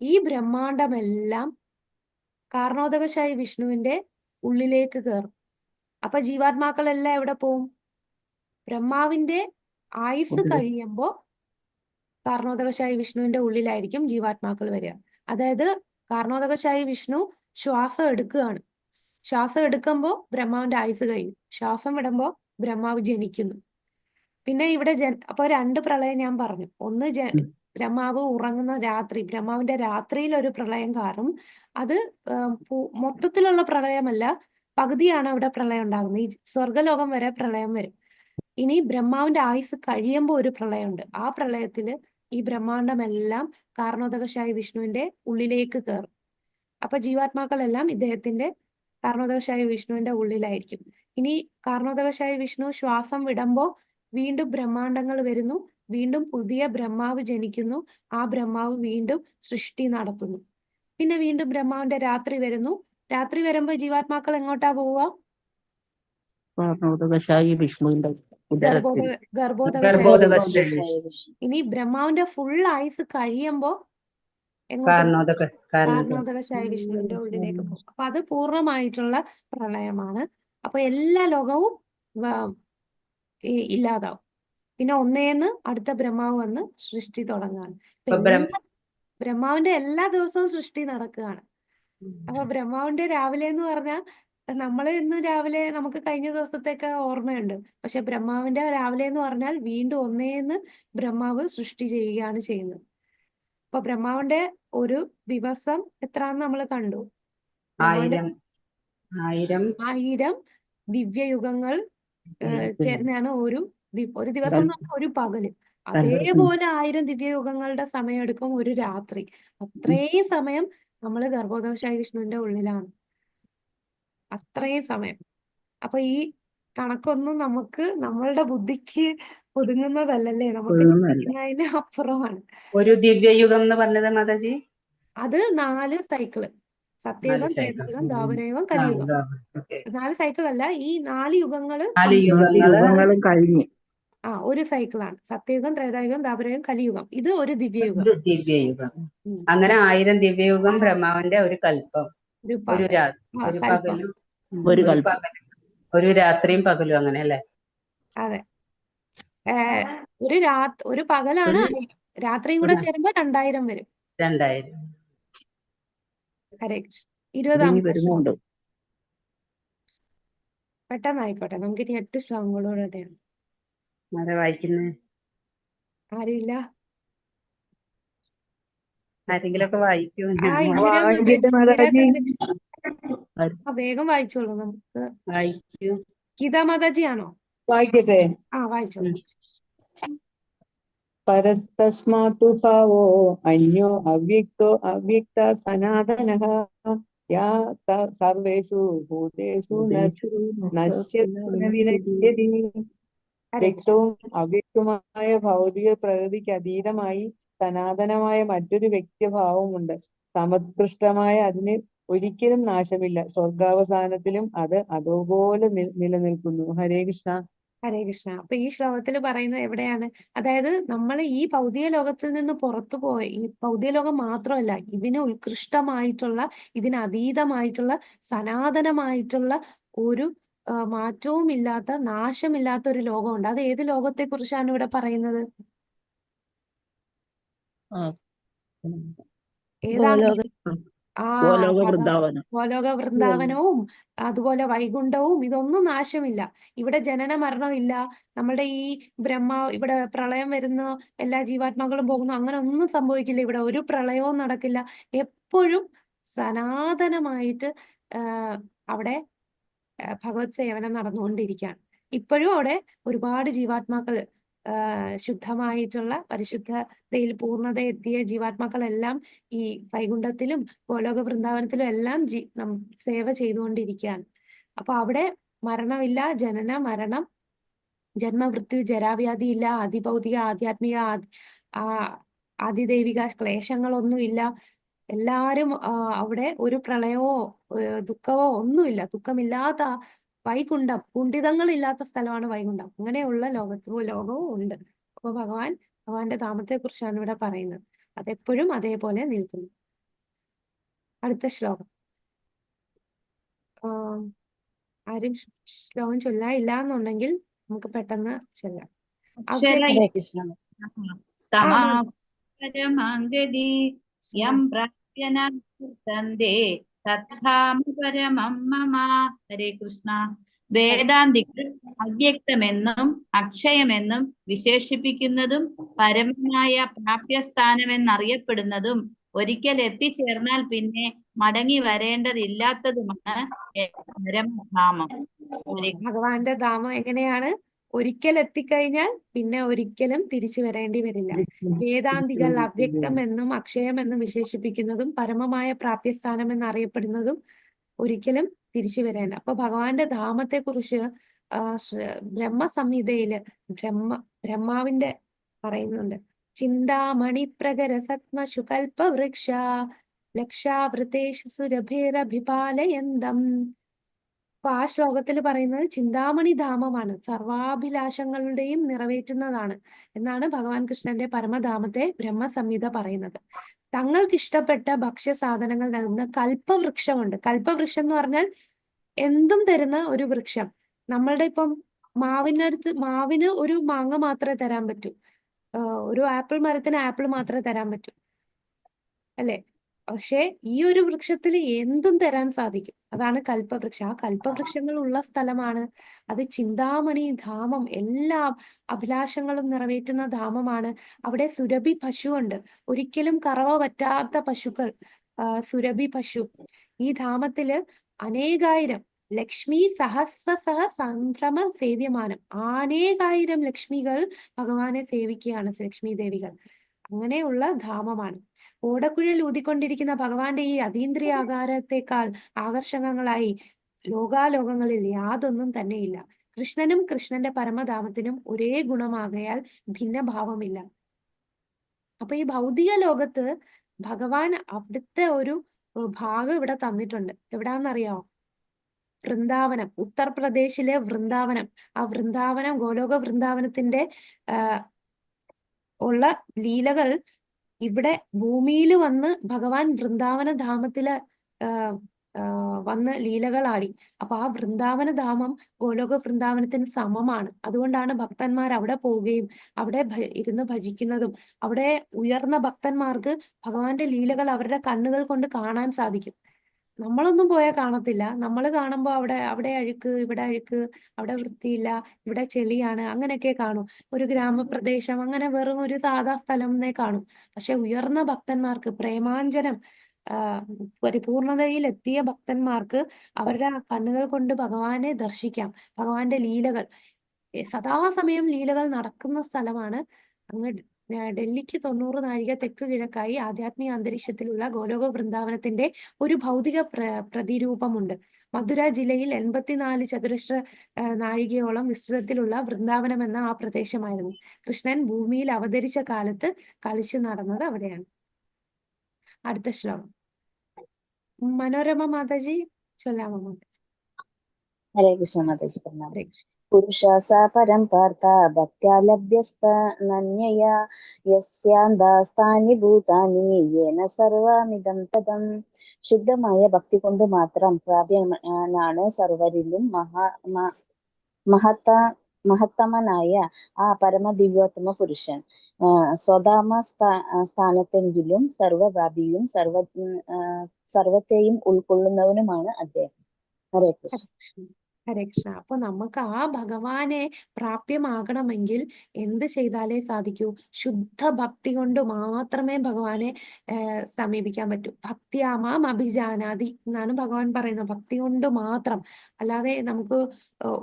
ഈ ബ്രഹ്മാണ്ടമെല്ലാം കാരണോദകശായി വിഷ്ണുവിന്റെ ഉള്ളിലേക്ക് കയറും. അപ്പൊ ജീവാത്മാക്കളെല്ലാം എവിടെ പോവും? ബ്രഹ്മാവിന്റെ ആയുസ് കഴിയുമ്പോ കാരണോദകശായി വിഷ്ണുവിന്റെ ഉള്ളിലായിരിക്കും ജീവാത്മാക്കൾ വരിക. അതായത് കാരണോദകശായി വിഷ്ണു ശ്വാസം എടുക്കുകയാണ്. ശ്വാസം എടുക്കുമ്പോൾ ബ്രഹ്മാവിന്റെ ആയുസ് കഴിയും, ശ്വാസം വിടുമ്പോ ബ്രഹ്മാവ് ജനിക്കുന്നു. പിന്നെ ഇവിടെ അപ്പൊ 2 പ്രളയം ഞാൻ പറഞ്ഞു. ഒന്ന് ബ്രഹ്മാവ് ഉറങ്ങുന്ന രാത്രി, ബ്രഹ്മാവിന്റെ രാത്രിയിൽ ഒരു പ്രളയം കാരണം അത് മൊത്തത്തിലുള്ള പ്രളയമല്ല, പകുതിയാണ് അവിടെ പ്രളയം ഉണ്ടാകുന്നത്. ഈ സ്വർഗലോകം വരെ പ്രളയം വരും. ഇനി ബ്രഹ്മാവിന്റെ ആയുസ് കഴിയുമ്പോൾ ഒരു പ്രളയമുണ്ട്. ആ പ്രളയത്തില് ഈ ബ്രഹ്മാണ്ടമെല്ലാം കാരണോദകശായി വിഷ്ണുവിന്റെ ഉള്ളിലേക്ക് കയറും. അപ്പൊ ജീവാത്മാക്കളെല്ലാം ഇദ്ദേഹത്തിന്റെ കാരണോദകശായി വിഷ്ണുവിന്റെ ഉള്ളിലായിരിക്കും. ഇനി കാരണോദകശായി വിഷ്ണു ശ്വാസം വിടുമ്പോ വീണ്ടും ബ്രഹ്മാണ്ടങ്ങൾ വരുന്നു, വീണ്ടും പുതിയ ബ്രഹ്മാവ് ജനിക്കുന്നു. ആ ബ്രഹ്മാവ് വീണ്ടും സൃഷ്ടി നടത്തുന്നു. പിന്നെ വീണ്ടും ബ്രഹ്മാവിന്റെ രാത്രി വരുന്നു. രാത്രി വരുമ്പോ ജീവാത്മാക്കൾ എങ്ങോട്ടാ പോവുക? കാരണോദകശായി വിഷ്ണുവിന്റെ ഉദരത്തിൽ. ഗർഭോദകശായി. ഇനി ബ്രഹ്മാവിന്റെ ഫുൾ ആയുസ് കഴിയുമ്പോ എങ്ങോട്ട്? കാരണോദകശായി വിഷ്ണുവിന്റെ ഉള്ളിലേക്ക് പോകും. അപ്പൊ അത് പൂർണ്ണമായിട്ടുള്ള പ്രളയമാണ്. അപ്പൊ എല്ലാ ലോകവും ഇല്ലാതാവും. പിന്നെ ഒന്നേന്ന് അടുത്ത ബ്രഹ്മാവ് വന്ന് സൃഷ്ടി തുടങ്ങുകയാണ്. ബ്രഹ്മാവിന്റെ എല്ലാ ദിവസവും സൃഷ്ടി നടക്കുകയാണ്. അപ്പൊ ബ്രഹ്മാവിന്റെ രാവിലെ എന്ന് പറഞ്ഞാൽ നമ്മള് ഇന്ന് രാവിലെ നമുക്ക് കഴിഞ്ഞ ദിവസത്തേക്ക് ഓർമ്മയുണ്ട്. പക്ഷെ ബ്രഹ്മാവിന്റെ രാവിലെ എന്ന് പറഞ്ഞാൽ വീണ്ടും ഒന്നേന്ന് ബ്രഹ്മാവ് സൃഷ്ടി ചെയ്യുകയാണ് ചെയ്യുന്നത്. അപ്പൊ ബ്രഹ്മാവിന്റെ ഒരു ദിവസം എത്രാന്ന് നമ്മൾ കണ്ടു. 1000 ദിവ്യയുഗങ്ങൾ ചേർന്നാണ് ഒരു ദിവസം എന്ന് പറഞ്ഞാൽ ഒരു പകല്. അതേപോലെ 1000 ദിവ്യയുഗങ്ങളുടെ സമയം എടുക്കും ഒരു രാത്രി. അത്രയും സമയം നമ്മൾ ഗർഭോദകശായി വിഷ്ണുവിന്റെ ഉള്ളിലാണ്, അത്രയും സമയം. അപ്പൊ ഈ കണക്കൊന്നും നമ്മളുടെ ബുദ്ധിക്ക് ഒതുങ്ങുന്നതല്ലല്ലേ, നമുക്ക് ചിന്തിക്കുന്നതിന് അപ്പുറമാണ്. ഒരു ദിവ്യയുഗം എന്ന് പറഞ്ഞത് മാതാജി? അത് 4 സൈക്കിള്. സത്യയുഗം, ത്രേതായുഗം, ദ്വാപരയുഗം, കലിയുഗം. 4 സൈക്കിൾ അല്ല, ഈ 4 യുഗങ്ങളും കഴിഞ്ഞ് ഒരു സൈക്കിളാണ്. സത്യയുഗം, ത്രേതായുഗം, ദ്വാപരയുഗം, കലിയുഗം. ഇത് ഒരു ദിവ്യയുഗം. അങ്ങനെ 1000 ദിവ്യയുഗം ബ്രഹ്മാവിന്റെ ഒരു കൽപ്പം, ഒരു രാത്രിയും പകലും, അങ്ങനെ അല്ലേ? അതെ. ഒരു പകലാണ് 1000, രാത്രിയും കൂടെ ചേരുമ്പോ 2000 വരും. 2000. ഹരേ കൃഷ്ണ. 20-ാമത്തെ ശ്ലോകം വരുന്നുണ്ട്. പെട്ടെന്നായിക്കോട്ടെ, നമുക്ക് ഇനി 8 ശ്ലോകങ്ങളോടെയാണ്. ആരാ വായിക്കുന്നത്? ആരുമില്ല. ആരെങ്കിലുമൊക്കെ വായിക്കൂ. ആ ഞാൻ ഇന്ദിരാ വായിക്കട്ടെ മാതാജി, മാതാജി. വേഗം വായിച്ചോളൂ. നമുക്ക് വായിക്കൂ. ഗീതാ മാതാജി ആണോ? വായിക്കട്ടെ. വായിച്ചോളൂ. പരസ്തസ്മാത്തു ഭാവോ അന്യോ അവ്യക്തോ അവ്യക്ത സനാതനഃ യാ സർവേഷു ഭൂതേഷു നശ്യതി വിനശ്യതി. ഹരേ കൃഷ്ണ. വ്യക്തവും അവ്യക്തവുമായ ഭൗതിക പ്രകൃതിക്ക് അതീതമായി സനാതനമായ മറ്റൊരു വ്യക്തിഭാവമുണ്ട്. സമത്കൃഷ്ടമായ അതിന് ഒരിക്കലും നാശമില്ല. സ്വർഗാവസാനത്തിലും അത് അതുപോലെ നിലനിൽക്കുന്നു. ഹരേ കൃഷ്ണ. ഹരേ കൃഷ്ണ. അപ്പൊ ഈ ശ്ലോകത്തിൽ പറയുന്നത് എവിടെയാണ്? അതായത് നമ്മൾ ഈ ഭൗതിക ലോകത്തിൽ നിന്ന് പുറത്തു പോയി, ഈ ഭൗതിക ലോകം മാത്രമല്ല, ഇതിന് ഉത്കൃഷ്ടമായിട്ടുള്ള, ഇതിന് അതീതമായിട്ടുള്ള, സനാതനമായിട്ടുള്ള ഒരു മാറ്റവും ഇല്ലാത്ത, നാശമില്ലാത്ത ഒരു ലോകമുണ്ട്. അത് ഏത് ലോകത്തെ കുറിച്ചാണ് ഇവിടെ പറയുന്നത്? ഏതാണ്? ഗോലോക ഭഗ വൃന്ദാവനം. ഗോലോക വൃന്ദാവനവും അതുപോലെ വൈകുണ്ഠവും ഇതൊന്നും നാശമില്ല. ഇവിടെ ജനന മരണമില്ല. നമ്മളുടെ ഈ ഇവിടെ പ്രളയം വരുന്ന എല്ലാ ജീവാത്മാക്കളും പോകുന്നു, അങ്ങനെ ഒന്നും സംഭവിക്കില്ല. ഇവിടെ ഒരു പ്രളയവും നടക്കില്ല. എപ്പോഴും സനാതനമായിട്ട് അവിടെ ഭഗവത് സേവനം നടന്നുകൊണ്ടിരിക്കുകയാണ്. ഇപ്പോഴും അവിടെ ഒരുപാട് ജീവാത്മാക്കൾ, ശുദ്ധമായിട്ടുള്ള പരിശുദ്ധതയിൽ പൂർണ്ണത എത്തിയ ജീവാത്മാക്കളെല്ലാം ഈ വൈകുണ്ഠത്തിലും ഗോലോക വൃന്ദാവനത്തിലും എല്ലാം സേവ ചെയ്തുകൊണ്ടിരിക്കുകയാണ്. അപ്പൊ അവിടെ മരണമില്ല, ജനന മരണം, ജന്മമൃത്യു ജരാവ്യാധി ഇല്ല, അതിഭൗതിക ആധ്യാത്മിക ആദിദൈവിക ക്ലേശങ്ങളൊന്നുമില്ല. എല്ലാരും അവിടെ ഒരു പ്രളയമോ ദുഃഖമോ ഒന്നുമില്ല. ദുഃഖമില്ലാത്ത വൈകുണ്ഠം, കുണ്ഠിതങ്ങളില്ലാത്ത സ്ഥലമാണ് വൈകുണ്ഠം. അങ്ങനെയുള്ള ലോകവും ഉണ്ട്. അപ്പൊ ഭഗവാന്റെ ധാമത്തെ കുറിച്ചാണ് ഇവിടെ പറയുന്നത്. അതെപ്പോഴും അതേപോലെ നിൽക്കുന്നു. അടുത്ത ശ്ലോകം. ആരും ശ്ലോകം ചൊല്ലാനില്ല എന്നുണ്ടെങ്കിൽ നമുക്ക് പെട്ടെന്ന് ചൊല്ലാം. ഹരേ കൃഷ്ണ. പരമാംഗതി യം പ്രാപ്യനേ തഥാമ പരമം മമ. ഹരേ കൃഷ്ണ. വേദാന്തികൾ അവ്യക്തമെന്നും അക്ഷയമെന്നും വിശേഷിപ്പിക്കുന്നതും പരമമായ പ്രാപ്യസ്ഥാനമെന്നറിയപ്പെടുന്നതും ഒരിക്കൽ എത്തിച്ചേർന്നാൽ പിന്നെ മടങ്ങി വരേണ്ടതില്ലാത്തതുമാണ് പരമധാമം. ഭഗവാന്റെ ധാമം എങ്ങനെയാണ്? ഒരിക്കൽ എത്തിക്കഴിഞ്ഞാൽ പിന്നെ ഒരിക്കലും തിരിച്ചു വരേണ്ടി വരില്ല. വേദാന്തികൾ അവ്യക്തമെന്നും അക്ഷയമെന്നും വിശേഷിപ്പിക്കുന്നതും പരമമായ പ്രാപ്യസ്ഥാനം എന്നറിയപ്പെടുന്നതും ഒരിക്കലും തിരിച്ചു വരേണ്ട. അപ്പൊ ഭഗവാന്റെ ധാമത്തെ കുറിച്ച് ബ്രഹ്മസംഹിതയില് ബ്രഹ്മാവിന്റെ പറയുന്നുണ്ട്. ചിന്താമണി പ്രകര സത്മശു കൽപവൃക്ഷ ലക്ഷാവൃതേഷു സുരഭിരഭിപാലയന്തം. അപ്പൊ ആ ശ്ലോകത്തിൽ പറയുന്നത് ചിന്താമണി ധാമമാണ്, സർവാഭിലാഷങ്ങളുടെയും നിറവേറ്റുന്നതാണ് എന്നാണ് ഭഗവാൻ കൃഷ്ണന്റെ പരമധാമത്തെ ബ്രഹ്മസംഹിത പറയുന്നത്. തങ്ങൾക്ക് ഇഷ്ടപ്പെട്ട ഭക്ഷ്യസാധനങ്ങൾ നൽകുന്ന കൽപ്പവൃക്ഷമുണ്ട്. കൽപ്പവൃക്ഷം എന്ന് പറഞ്ഞാൽ എന്തും തരുന്ന ഒരു വൃക്ഷം. നമ്മളുടെ ഇപ്പം മാവിന് ഒരു മാങ്ങ മാത്രമേ തരാൻ പറ്റൂ. ഒരു ആപ്പിൾ മരത്തിന് ആപ്പിൾ മാത്രമേ തരാൻ പറ്റൂ, അല്ലെ? പക്ഷെ ഈ ഒരു വൃക്ഷത്തിൽ എന്തും തരാൻ സാധിക്കും. അതാണ് കൽപ്പവൃക്ഷം. ആ കൽപ്പവൃക്ഷങ്ങൾ ഉള്ള സ്ഥലമാണ് അത്. ചിന്താമണി ധാമം, എല്ലാ അഭിലാഷങ്ങളും നിറവേറ്റുന്ന ധാമമാണ്. അവിടെ സുരഭി പശുവുണ്ട്, ഒരിക്കലും കറവ പറ്റാത്ത പശുക്കൾ, സുരഭി പശു. ഈ ധാമത്തില് അനേകായിരം ലക്ഷ്മി സഹസ്ര സംഭ്രമ സേവ്യമാനം, അനേകായിരം ലക്ഷ്മികൾ ഭഗവാനെ സേവിക്കുകയാണ്, ലക്ഷ്മി ദേവികൾ. അങ്ങനെയുള്ള ധാമമാണ്. ഓടക്കുഴൽ ഊതിക്കൊണ്ടിരിക്കുന്ന ഭഗവാന്റെ ഈ അതീന്ദ്രിയ ആകാരത്തെക്കാൾ ആകർഷകങ്ങളായി ലോകാലോകങ്ങളിൽ യാതൊന്നും തന്നെയില്ല. കൃഷ്ണനും കൃഷ്ണന്റെ പരമധാമത്തിനും ഒരേ ഗുണമാകയാൽ ഭിന്നഭാവമില്ല. അപ്പൊ ഈ ഭൗതിക ലോകത്ത് ഭഗവാൻ അവിടുത്തെ ഒരു ഭാഗം ഇവിടെ തന്നിട്ടുണ്ട്. എവിടാന്നറിയാമോ? വൃന്ദാവനം, ഉത്തർപ്രദേശിലെ വൃന്ദാവനം. ആ വൃന്ദാവനം, ഗോലോക വൃന്ദാവനത്തിന്റെ ഉള്ള ലീലകൾ ഇവിടെ ഭൂമിയിൽ വന്ന് ഭഗവാൻ വൃന്ദാവന ധാമത്തില് വന്ന് ലീലകളാടി. അപ്പൊ ആ വൃന്ദാവന ധാമം ഗോലോക വൃന്ദാവനത്തിന് സമമാണ്. അതുകൊണ്ടാണ് ഭക്തന്മാർ അവിടെ പോവുകയും അവിടെ ഇരുന്ന് ഭജിക്കുന്നതും. അവിടെ ഉയർന്ന ഭക്തന്മാർക്ക് ഭഗവാന്റെ ലീലകൾ അവരുടെ കണ്ണുകൾ കൊണ്ട് കാണാൻ സാധിക്കും. നമ്മളൊന്നും പോയാൽ കാണത്തില്ല. നമ്മൾ കാണുമ്പോൾ അവിടെ അഴുക്ക്, ഇവിടെ അഴുക്ക്, അവിടെ വൃത്തിയില്ല, ഇവിടെ ചെളിയാണ്, അങ്ങനെയൊക്കെ കാണും. ഒരു ഗ്രാമപ്രദേശം, അങ്ങനെ വെറും ഒരു സാധാ സ്ഥലം എന്നേ കാണും. പക്ഷെ ഉയർന്ന ഭക്തന്മാർക്ക്, പ്രേമാഞ്ജനം പരിപൂർണതയിൽ എത്തിയ ഭക്തന്മാർക്ക് അവരുടെ ആ കണ്ണുകൾ കൊണ്ട് ഭഗവാനെ ദർശിക്കാം. ഭഗവാന്റെ ലീലകൾ, സദാസമയം ലീലകൾ നടക്കുന്ന സ്ഥലമാണ്. അങ്ങ് ഡൽഹിക്ക് 90 നാഴിക തെക്ക് കിഴക്കായി ആധ്യാത്മിക അന്തരീക്ഷത്തിലുള്ള ഗോലോക വൃന്ദാവനത്തിന്റെ ഒരു ഭൗതിക പ്രതിരൂപമുണ്ട്. മധുര ജില്ലയിൽ 84 ചതുരശ്ര നാഴികയോളം വിസ്തൃതത്തിലുള്ള വൃന്ദാവനം എന്ന ആ പ്രദേശമായിരുന്നു. കൃഷ്ണൻ ഭൂമിയിൽ അവതരിച്ച കാലത്ത് കളിച്ചു നടന്നത് അവിടെയാണ്. അടുത്ത ശ്ലോകം മനോരമ മാതാജി ചൊല്ലാമോ? മാതാജി ഹരേ കൃഷ്ണ മാതാജി പ്രണാമം. ഹരേ കൃഷ്ണ. പുരുഷാസ പരം പാർത്ഥ ഭക്ത്യാ ലഭ്യസ്തനന്യയാ യസ്യാന്താസ്ഥാനി ഭൂതാനി യേന സർവമിദം തദം. ശുദ്ധമായ ഭക്തി കൊണ്ട് മാത്രം പ്രാപ്യനാണ് സർവരിലും മഹത്തമനായ ആ പരമദിവ്യോത്തമ പുരുഷൻ. സ്വധാമ സ്ഥാനത്തെങ്കിലും സർവവ്യാപിയും സർവത്തെയും ഉൾക്കൊള്ളുന്നവനുമാണ് അദ്ദേഹം. ഹരേ കൃഷ്ണ. ഹരേ കൃഷ്ണ. അപ്പൊ നമുക്ക് ആ ഭഗവാനെ പ്രാപ്യമാകണമെങ്കിൽ എന്ത് ചെയ്താലേ സാധിക്കൂ? ശുദ്ധ ഭക്തി കൊണ്ട് മാത്രമേ ഭഗവാനെ സമീപിക്കാൻ പറ്റൂ. ഭക്തിയാമാം അഭിജാനാതി എന്നാണ് ഭഗവാൻ പറയുന്നത്. ഭക്തി കൊണ്ട് മാത്രം. അല്ലാതെ നമുക്ക്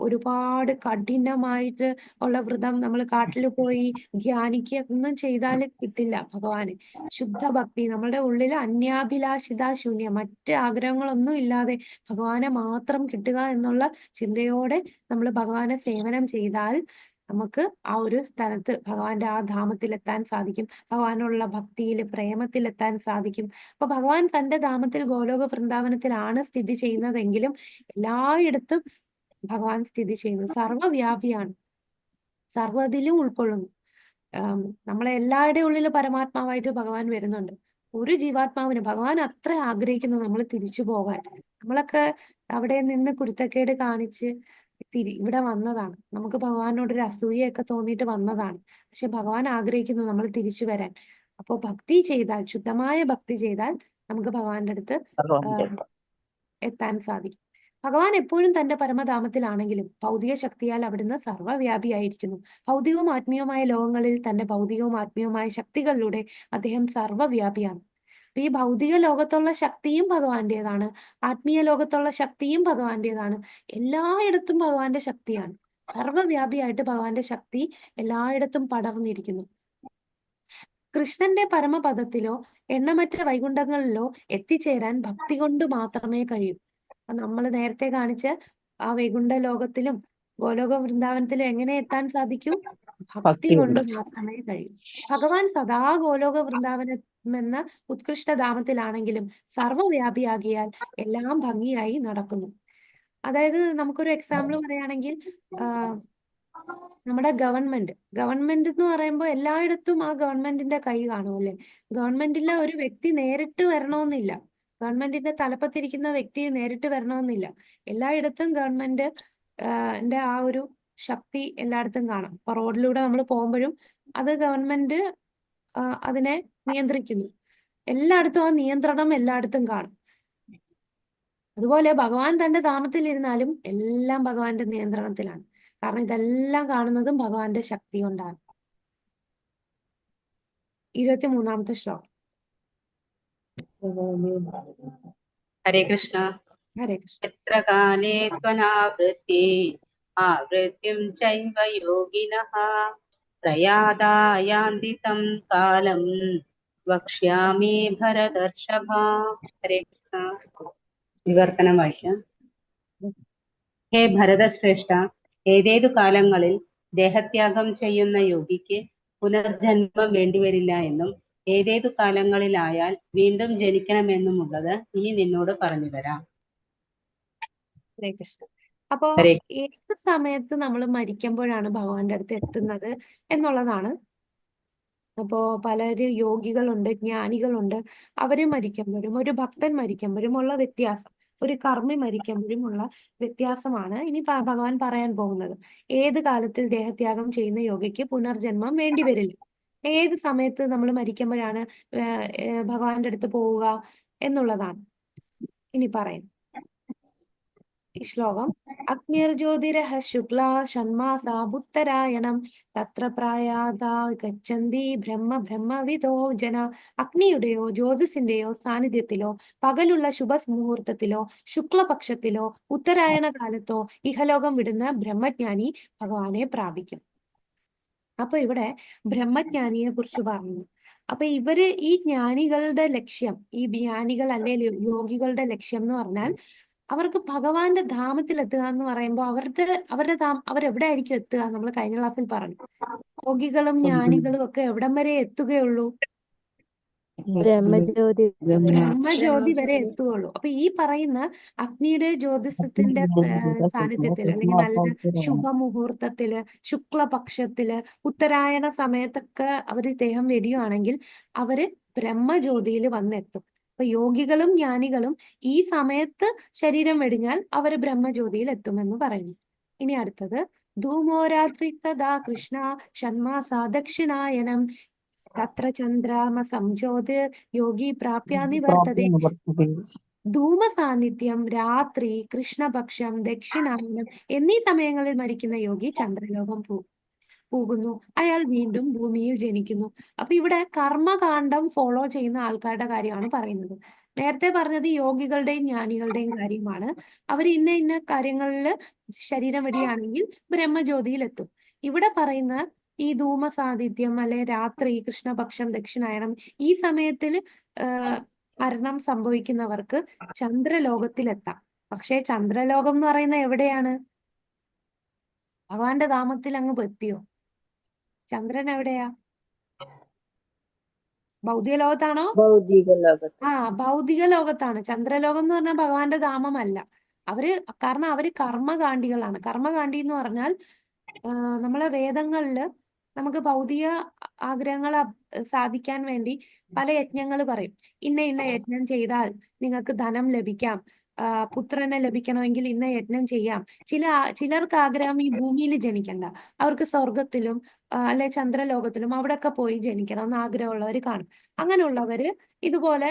ഒരുപാട് കഠിനമായിട്ട് ഉള്ള വ്രതം നമ്മൾ കാട്ടിൽ പോയി ധ്യാനിക്കുക ഒന്നും ചെയ്താൽ കിട്ടില്ല ഭഗവാന്. ശുദ്ധ ഭക്തി, നമ്മളുടെ ഉള്ളിൽ അന്യാഭിലാഷിത ശൂന്യം, മറ്റ് ആഗ്രഹങ്ങളൊന്നും ഇല്ലാതെ ഭഗവാനെ മാത്രം കിട്ടുക എന്നുള്ള ചിന്തയോടെ നമ്മൾ ഭഗവാനെ സേവനം ചെയ്താൽ നമുക്ക് ആ ഒരു സ്ഥലത്ത് ഭഗവാന്റെ ആ ധാമത്തിലെത്താൻ സാധിക്കും. ഭഗവാനുള്ള ഭക്തിയിൽ, പ്രേമത്തിലെത്താൻ സാധിക്കും. അപ്പൊ ഭഗവാൻ തന്റെ ധാമത്തിൽ ഗോലോക വൃന്ദാവനത്തിലാണ് സ്ഥിതി ചെയ്യുന്നതെങ്കിലും എല്ലായിടത്തും ഭഗവാൻ സ്ഥിതി ചെയ്യുന്നു. സർവ്വവ്യാപിയാണ്, സർവ്വതിലും ഉൾക്കൊള്ളുന്നു. നമ്മളെ എല്ലാവരുടെയും ഉള്ളിൽ പരമാത്മാവായിട്ട് ഭഗവാൻ വരുന്നുണ്ട്. ഒരു ജീവാത്മാവിന് ഭഗവാൻ അത്ര ആഗ്രഹിക്കുന്നു നമ്മൾ തിരിച്ചു പോകാൻ. നമ്മളൊക്കെ അവിടെ നിന്ന് കുരുത്തക്കേട് കാണിച്ച് ഇവിടെ വന്നതാണ്. നമുക്ക് ഭഗവാനോടൊരു അസൂയയൊക്കെ തോന്നിയിട്ട് വന്നതാണ്. പക്ഷെ ഭഗവാൻ ആഗ്രഹിക്കുന്നു നമ്മൾ തിരിച്ചു വരാൻ. അപ്പോൾ ഭക്തി ചെയ്താൽ, ശുദ്ധമായ ഭക്തി ചെയ്താൽ നമുക്ക് ഭഗവാന്റെ അടുത്ത് എത്താൻ സാധിക്കും. ഭഗവാൻ എപ്പോഴും തന്റെ പരമധാമത്തിലാണെങ്കിലും ഭൗതിക ശക്തിയാൽ അവിടുന്ന് സർവ്വവ്യാപിയായിരിക്കുന്നു. ഭൗതികവും ആത്മീയവുമായ ലോകങ്ങളിൽ തന്റെ ഭൗതികവും ആത്മീയവുമായ ശക്തികളിലൂടെ അദ്ദേഹം സർവ്വവ്യാപിയാണ്. അപ്പൊ ഈ ഭൗതിക ലോകത്തുള്ള ശക്തിയും ഭഗവാന്റേതാണ്, ആത്മീയ ലോകത്തുള്ള ശക്തിയും ഭഗവാന്റേതാണ്. എല്ലായിടത്തും ഭഗവാന്റെ ശക്തിയാണ്. സർവ്വവ്യാപിയായിട്ട് ഭഗവാന്റെ ശക്തി എല്ലായിടത്തും പടർന്നിരിക്കുന്നു. കൃഷ്ണന്റെ പരമപദത്തിലോ എണ്ണമറ്റ വൈകുണ്ഠങ്ങളിലോ എത്തിച്ചേരാൻ ഭക്തി കൊണ്ട് മാത്രമേ കഴിയൂ. നമ്മൾ നേരത്തെ കാണിച്ച ആ വൈകുണ്ഠ ലോകത്തിലും ഗോലോക വൃന്ദാവനത്തിലും എങ്ങനെ എത്താൻ സാധിക്കൂ? ഭക്തി കൊണ്ട് മാത്രമേ കഴിയൂ. ഭഗവാൻ സദാ ഗോലോക വൃന്ദാവനം എന്ന ഉത്കൃഷ്ടധാമത്തിലാണെങ്കിലും സർവ്വവ്യാപിയാകിയാൽ എല്ലാം ഭംഗിയായി നടക്കുന്നു. അതായത് നമുക്കൊരു എക്സാമ്പിൾ പറയുകയാണെങ്കിൽ നമ്മുടെ ഗവൺമെന്റ് എന്ന് പറയുമ്പോൾ എല്ലായിടത്തും ആ ഗവൺമെന്റിന്റെ കൈ കാണുമല്ലേ. ഗവൺമെന്റിലെ ഒരു വ്യക്തി നേരിട്ട് വരണമെന്നില്ല, ഗവൺമെന്റിന്റെ തലപ്പത്തിരിക്കുന്ന വ്യക്തി നേരിട്ട് വരണമെന്നില്ല. എല്ലായിടത്തും ഗവൺമെന്റ് ആ ഒരു ശക്തി എല്ലായിടത്തും കാണാം. ഇപ്പൊ റോഡിലൂടെ നമ്മൾ പോകുമ്പോഴും അത് ഗവൺമെന്റ് അതിനെ നിയന്ത്രിക്കുന്നു. എല്ലായിടത്തും ആ നിയന്ത്രണം എല്ലായിടത്തും കാണും. അതുപോലെ ഭഗവാൻ തന്റെ ധാമത്തിൽ ഇരുന്നാലും എല്ലാം ഭഗവാന്റെ നിയന്ത്രണത്തിലാണ്. കാരണം ഇതെല്ലാം കാണുന്നതും ഭഗവാന്റെ ശക്തി കൊണ്ടാണ്. 23-ാമത്തെ ശ്ലോകം. ഹരേ കൃഷ്ണ. ഹരേ കൃഷ്ണ. എത്ര കാലേ ത്വനാവൃത്തി ആവൃത്തിം ചൈവ യോഗിനഃ പ്രയാതായാന്തി തം കാലം വക്ഷ്യാമി ഭരതർഷഭ. ഹരേ കൃഷ്ണ. വിവർത്തനം വായിക്കാം. ഹേ ഭരതശ്രേഷ്ഠ, ഏതേതു കാലങ്ങളിൽ ദേഹത്യാഗം ചെയ്യുന്ന യോഗിക്ക് പുനർജന്മം വേണ്ടിവരില്ല എന്നും ഏതേതു കാലങ്ങളിലായാൽ വീണ്ടും ജനിക്കണമെന്നുമുള്ളത് ഇനി നിന്നോട് പറഞ്ഞു തരാം. ഹരേ കൃഷ്ണ. അപ്പോ ഏത് സമയത്ത് നമ്മൾ മരിക്കുമ്പോഴാണ് ഭഗവാന്റെ അടുത്ത് എത്തുന്നത് എന്നുള്ളതാണ്. അപ്പോ പലര് യോഗികളുണ്ട്, ജ്ഞാനികളുണ്ട്. അവര് മരിക്കുമ്പോഴും ഒരു ഭക്തൻ മരിക്കുമ്പോഴും ഉള്ള വ്യത്യാസം, ഒരു കർമ്മി മരിക്കുമ്പോഴും ഉള്ള വ്യത്യാസമാണ് ഇനി ഭഗവാൻ പറയാൻ പോകുന്നത്. ഏത് കാലത്തിൽ ദേഹത്യാഗം ചെയ്യുന്ന യോഗിക്ക് പുനർജന്മം വേണ്ടി വരില്ല, ഏത് സമയത്ത് നമ്മൾ മരിക്കുമ്പോഴാണ് ഭഗവാന്റെ അടുത്ത് പോവുക എന്നുള്ളതാണ്. ഇനി പറയും ഈ ശ്ലോകം. അഗ്നിർജ്യോതിരഃ ശുക്ല ഷണ്മാസാബുത്തരായണം തത്ര പ്രായാതാ ഗച്ഛന്തി ബ്രഹ്മവിദോ ജന. അഗ്നിയുടെയോ ജ്യോതിസിന്റെയോ സാന്നിധ്യത്തിലോ പകലുള്ള ശുഭമുഹൂർത്തത്തിലോ ശുക്ലപക്ഷത്തിലോ ഉത്തരായണ കാലത്തോ ഇഹലോകം വിടുന്ന ബ്രഹ്മജ്ഞാനി ഭഗവാനെ പ്രാപിക്കും. അപ്പൊ ഇവിടെ ബ്രഹ്മജ്ഞാനിയെ കുറിച്ച് പറഞ്ഞു. അപ്പൊ ഈ ജ്ഞാനികളുടെ ലക്ഷ്യം, ഈ ജ്ഞാനികൾ അല്ലെങ്കിൽ യോഗികളുടെ ലക്ഷ്യം എന്ന് പറഞ്ഞാൽ അവർക്ക് ഭഗവാന്റെ ധാമത്തിൽ എത്തുക എന്ന് പറയുമ്പോൾ അവരെവിടെ ആയിരിക്കും എത്തുക? നമ്മൾ കഴിഞ്ഞ ക്ലാസ്സിൽ പറഞ്ഞു, യോഗികളും ജ്ഞാനികളും ഒക്കെ എവിടം വരെ എത്തുകയുള്ളൂ? ബ്രഹ്മജ്യോതി ബ്രഹ്മജ്യോതി വരെ എത്തുകയുള്ളൂ. അപ്പൊ ഈ പറയുന്ന അഗ്നിയുടെ ജ്യോതിഷത്തിന്റെ സാന്നിധ്യത്തിൽ അല്ലെങ്കിൽ നല്ല ശുഭമുഹൂർത്തത്തില് ശുക്ലപക്ഷത്തില് ഉത്തരായണ സമയത്തൊക്കെ അവര് ദേഹം വെടിയുവാണെങ്കിൽ അവര് ബ്രഹ്മജ്യോതിയിൽ വന്നെത്തും. അപ്പൊ യോഗികളും ജ്ഞാനികളും ഈ സമയത്ത് ശരീരം വെടിഞ്ഞാൽ അവര് ബ്രഹ്മജ്യോതിയിൽ എത്തുമെന്ന് പറയുന്നു. ഇനി അടുത്തത് ധൂമോരാത്രി തഥാ കൃഷ്ണ ഷണ്മാസാ ദക്ഷിണായനം തത്ര ചന്ദ്രാമ സംജ്യോതിർ യോഗി പ്രാപ്യാനി വർത്തതേ. ധൂമ സാന്നിധ്യം, രാത്രി, കൃഷ്ണപക്ഷം, ദക്ഷിണായനം എന്നീ സമയങ്ങളിൽ മരിക്കുന്ന യോഗി ചന്ദ്രലോകം പോകുന്നു. അയാൾ വീണ്ടും ഭൂമിയിൽ ജനിക്കുന്നു. അപ്പൊ ഇവിടെ കർമ്മകാണ്ഡം ഫോളോ ചെയ്യുന്ന ആൾക്കാരുടെ കാര്യമാണ് പറയുന്നത്. നേരത്തെ പറഞ്ഞത് യോഗികളുടെയും ജ്ഞാനികളുടെയും കാര്യമാണ്. അവർ ഇന്ന കാര്യങ്ങളിൽ ശരീരം വെടിയാണെങ്കിൽ ബ്രഹ്മജ്യോതിയിൽ എത്തും. ഇവിടെ പറയുന്ന ഈ ധൂമ സാന്നിധ്യം അല്ലെ രാത്രി, കൃഷ്ണപക്ഷം, ദക്ഷിണായനം ഈ സമയത്തിൽ മരണം സംഭവിക്കുന്നവർക്ക് ചന്ദ്രലോകത്തിലെത്താം. പക്ഷേ ചന്ദ്രലോകം എന്ന് പറയുന്നത് എവിടെയാണ്? ഭഗവാന്റെ ധാമത്തിൽ അങ്ങ് എത്തിയോ? ചന്ദ്രൻ എവിടെയാ? ഭൗതിക ലോകത്താണോ? ഭൗതിക ലോകത്ത്. ഭൗതിക ലോകത്താണ്. ചന്ദ്രലോകം എന്ന് പറഞ്ഞാൽ ഭഗവാന്റെ ധാമമല്ല. കാരണം അവര് കർമ്മകാണ്ഡികളാണ്. കർമ്മകാണ്ഡി എന്ന് പറഞ്ഞാൽ നമ്മളെ വേദങ്ങളില് നമുക്ക് ഭൗതിക ആഗ്രഹങ്ങൾ സാധിക്കാൻ വേണ്ടി പല യജ്ഞങ്ങൾ പറയും. ഇന്ന യജ്ഞം ചെയ്താൽ നിങ്ങൾക്ക് ധനം ലഭിക്കാം, പുത്രനെ ലഭിക്കണമെങ്കിൽ ഇന്ന യജ്ഞം ചെയ്യാം. ചിലർക്ക് ആഗ്രഹം ഈ ഭൂമിയിൽ ജനിക്കണ്ട, അവർക്ക് സ്വർഗത്തിലും അല്ലെ ചന്ദ്രലോകത്തിലും അവിടെയൊക്കെ പോയി ജനിക്കണം എന്ന് ആഗ്രഹമുള്ളവർ കാണും. അങ്ങനെയുള്ളവര് ഇതുപോലെ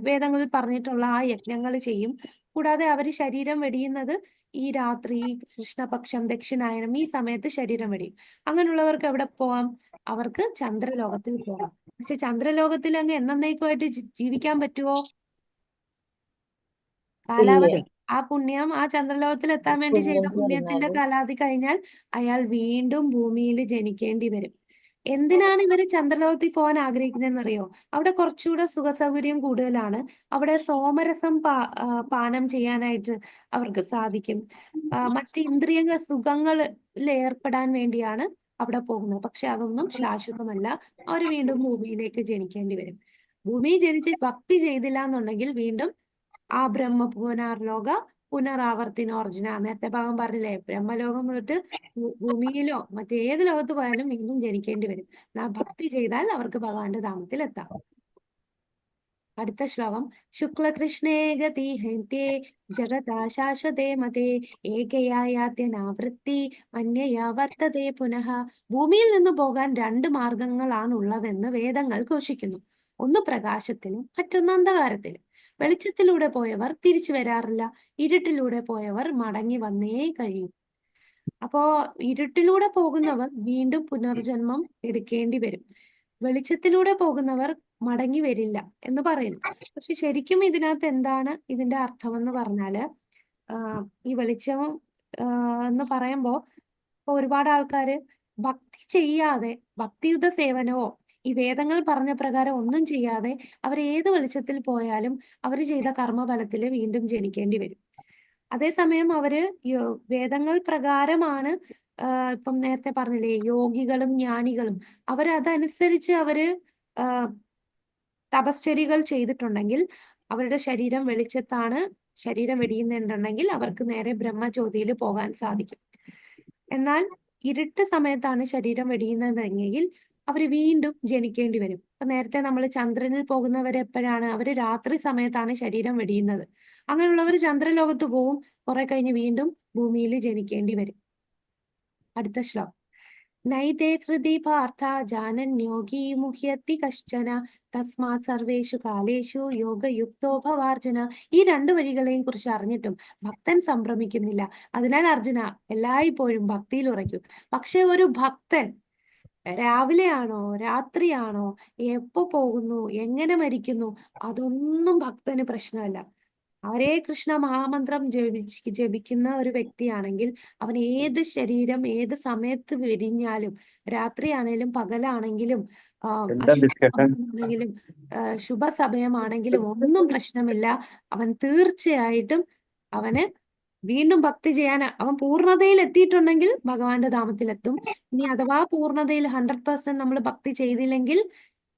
വേദങ്ങളിൽ പറഞ്ഞിട്ടുള്ള ആ യജ്ഞങ്ങൾ ചെയ്യും. കൂടാതെ അവര് ശരീരം വെടിയുന്നത് ഈ രാത്രി, കൃഷ്ണപക്ഷം, ദക്ഷിണായനം ഈ സമയത്ത് ശരീരം വെടിയും. അങ്ങനെയുള്ളവർക്ക് എവിടെ പോവാം? അവർക്ക് ചന്ദ്രലോകത്തിൽ പോകാം. പക്ഷെ ചന്ദ്രലോകത്തിൽ അങ്ങ് എന്നേക്കുമായിട്ട് ജീവിക്കാൻ പറ്റുമോ? കാലാവധി, ആ പുണ്യം, ആ ചന്ദ്രലോകത്തിൽ എത്താൻ വേണ്ടി ചെയ്ത പുണ്യത്തിന്റെ കാലാവധി കഴിഞ്ഞാൽ അയാൾ വീണ്ടും ഭൂമിയിൽ ജനിക്കേണ്ടി വരും. എന്തിനാണ് ഇവര് ചന്ദ്രലോകത്തിൽ പോകാൻ ആഗ്രഹിക്കുന്നതെന്നറിയോ? അവിടെ കുറച്ചുകൂടെ സുഖസൗകര്യം കൂടുതലാണ്. അവിടെ സോമരസം പാനം ചെയ്യാനായിട്ട് അവർക്ക് സാധിക്കും. മറ്റ് ഇന്ദ്രിയ സുഖങ്ങളിൽ ഏർപ്പെടാൻ വേണ്ടിയാണ് അവിടെ പോകുന്നത്. പക്ഷെ അതൊന്നും ശാശ്വതമല്ല. അവർ വീണ്ടും ഭൂമിയിലേക്ക് ജനിക്കേണ്ടി വരും. ഭൂമിയിൽ ജനിച്ച് ഭക്തി ചെയ്തില്ല എന്നുണ്ടെങ്കിൽ വീണ്ടും ആ ബ്രഹ്മ പുനരാവർത്തിനോർജുന. നേരത്തെ ഭാഗം പറഞ്ഞില്ലേ, ബ്രഹ്മലോകം തൊട്ട് ഭൂമിയിലോ മറ്റേത് ലോകത്ത് പോയാലും വീണ്ടും ജനിക്കേണ്ടി വരും. ഭക്തി ചെയ്താൽ അവർക്ക് ഭഗവാന്റെ ധാമത്തിൽ എത്താം. അടുത്ത ശ്ലോകം. ശുക്ലകൃഷ്ണേ ഗതി ഹന്യേ ജഗതാ ശാശ്വതേ മതേ ഏകയായാത്യനാവൃത്തി അന്യയാ വർത്തതേ പുനഃ. ഭൂമിയിൽ നിന്ന് പോകാൻ 2 മാർഗങ്ങളാണുള്ളതെന്ന് വേദങ്ങൾ ഘോഷിക്കുന്നു. ഒന്ന് പ്രകാശത്തിലും മറ്റൊന്ന് അന്ധകാരത്തിലും. വെളിച്ചത്തിലൂടെ പോയവർ തിരിച്ചു വരാറില്ല, ഇരുട്ടിലൂടെ പോയവർ മടങ്ങി വന്നേ കഴിയും. അപ്പോ ഇരുട്ടിലൂടെ പോകുന്നവർ വീണ്ടും പുനർജന്മം എടുക്കേണ്ടി വരും. വെളിച്ചത്തിലൂടെ പോകുന്നവർ മടങ്ങി വരില്ല എന്ന് പറയുന്നു. പക്ഷെ ശരിക്കും ഇതിനകത്ത് എന്താണ് ഇതിന്റെ അർത്ഥം എന്ന് പറഞ്ഞാല്, ഈ വെളിച്ചം എന്ന് പറയുമ്പോ ഒരുപാട് ആൾക്കാര് ഭക്തി ചെയ്യാതെ, ഭക്തിയുത സേവനമോ ഈ വേദങ്ങൾ പറഞ്ഞ പ്രകാരം ഒന്നും ചെയ്യാതെ അവർ ഏത് വെളിച്ചത്തിൽ പോയാലും അവർ ചെയ്ത കർമ്മഫലത്തിൽ വീണ്ടും ജനിക്കേണ്ടി വരും. അതേസമയം അവര് വേദങ്ങൾ പ്രകാരമാണ്, ഇപ്പം നേരത്തെ പറഞ്ഞില്ലേ, യോഗികളും ജ്ഞാനികളും അവരതനുസരിച്ച് അവര് തപശ്ചര്യകൾ ചെയ്തിട്ടുണ്ടെങ്കിൽ അവരുടെ ശരീരം വെളിച്ചത്താണ് ശരീരം വെടിയുന്നുണ്ടെങ്കിൽ അവർക്ക് നേരെ ബ്രഹ്മജ്യോതിയിൽ പോകാൻ സാധിക്കും. എന്നാൽ ഇരുട്ട് സമയത്താണ് ശരീരം വെടിയുന്നതെങ്കിൽ അവർ വീണ്ടും ജനിക്കേണ്ടി വരും. അപ്പൊ നേരത്തെ നമ്മൾ ചന്ദ്രനിൽ പോകുന്നവരെ എപ്പോഴാണ്? അവര് രാത്രി സമയത്താണ് ശരീരം വെടിയുന്നത്. അങ്ങനെയുള്ളവർ ചന്ദ്രലോകത്ത് പോവും, കുറെ കഴിഞ്ഞ് വീണ്ടും ഭൂമിയിൽ ജനിക്കേണ്ടി വരും. അടുത്ത ശ്ലോകം. നൈതേ ശ്രുതി പാർത്ഥ ജാനന്യോഗീ മുഹ്യത്തി കശ്ചന തസ്മാത് സർവേഷു കാലേഷു യോഗയുക്തോ ഭവാർജുന. ഈ രണ്ട് വഴികളെയും കുറിച്ച് അറിഞ്ഞിട്ടും ഭക്തൻ സംഭ്രമിക്കുന്നില്ല. അതിനാൽ അർജുന, എല്ലായ്പ്പോഴും ഭക്തിയിൽ ഉറയ്ക്കൂ. പക്ഷെ ഒരു ഭക്തൻ രാവിലെയാണോ രാത്രിയാണോ എപ്പോ പോകുന്നു എങ്ങനെ മരിക്കുന്നു അതൊന്നും ഭക്തന് പ്രശ്നമല്ല. ഹരേ കൃഷ്ണ മഹാമന്ത്രം ജപിക്കുന്ന ഒരു വ്യക്തിയാണെങ്കിൽ അവൻ ഏത് ശരീരം ഏത് സമയത്ത് വിരിഞ്ഞാലും, രാത്രിയാണേലും പകലാണെങ്കിലും അശുഭ സമയമാണെങ്കിലും ശുഭസമയമാണെങ്കിലും ഒന്നും പ്രശ്നമില്ല. അവൻ തീർച്ചയായിട്ടും അവന് വീണ്ടും ഭക്തി ചെയ്യാൻ അവൻ പൂർണ്ണതയിൽ എത്തിയിട്ടുണ്ടെങ്കിൽ ഭഗവാന്റെ ധാമത്തിലെത്തും. ഇനി അഥവാ പൂർണ്ണതയിൽ 100% നമ്മൾ ഭക്തി ചെയ്തില്ലെങ്കിൽ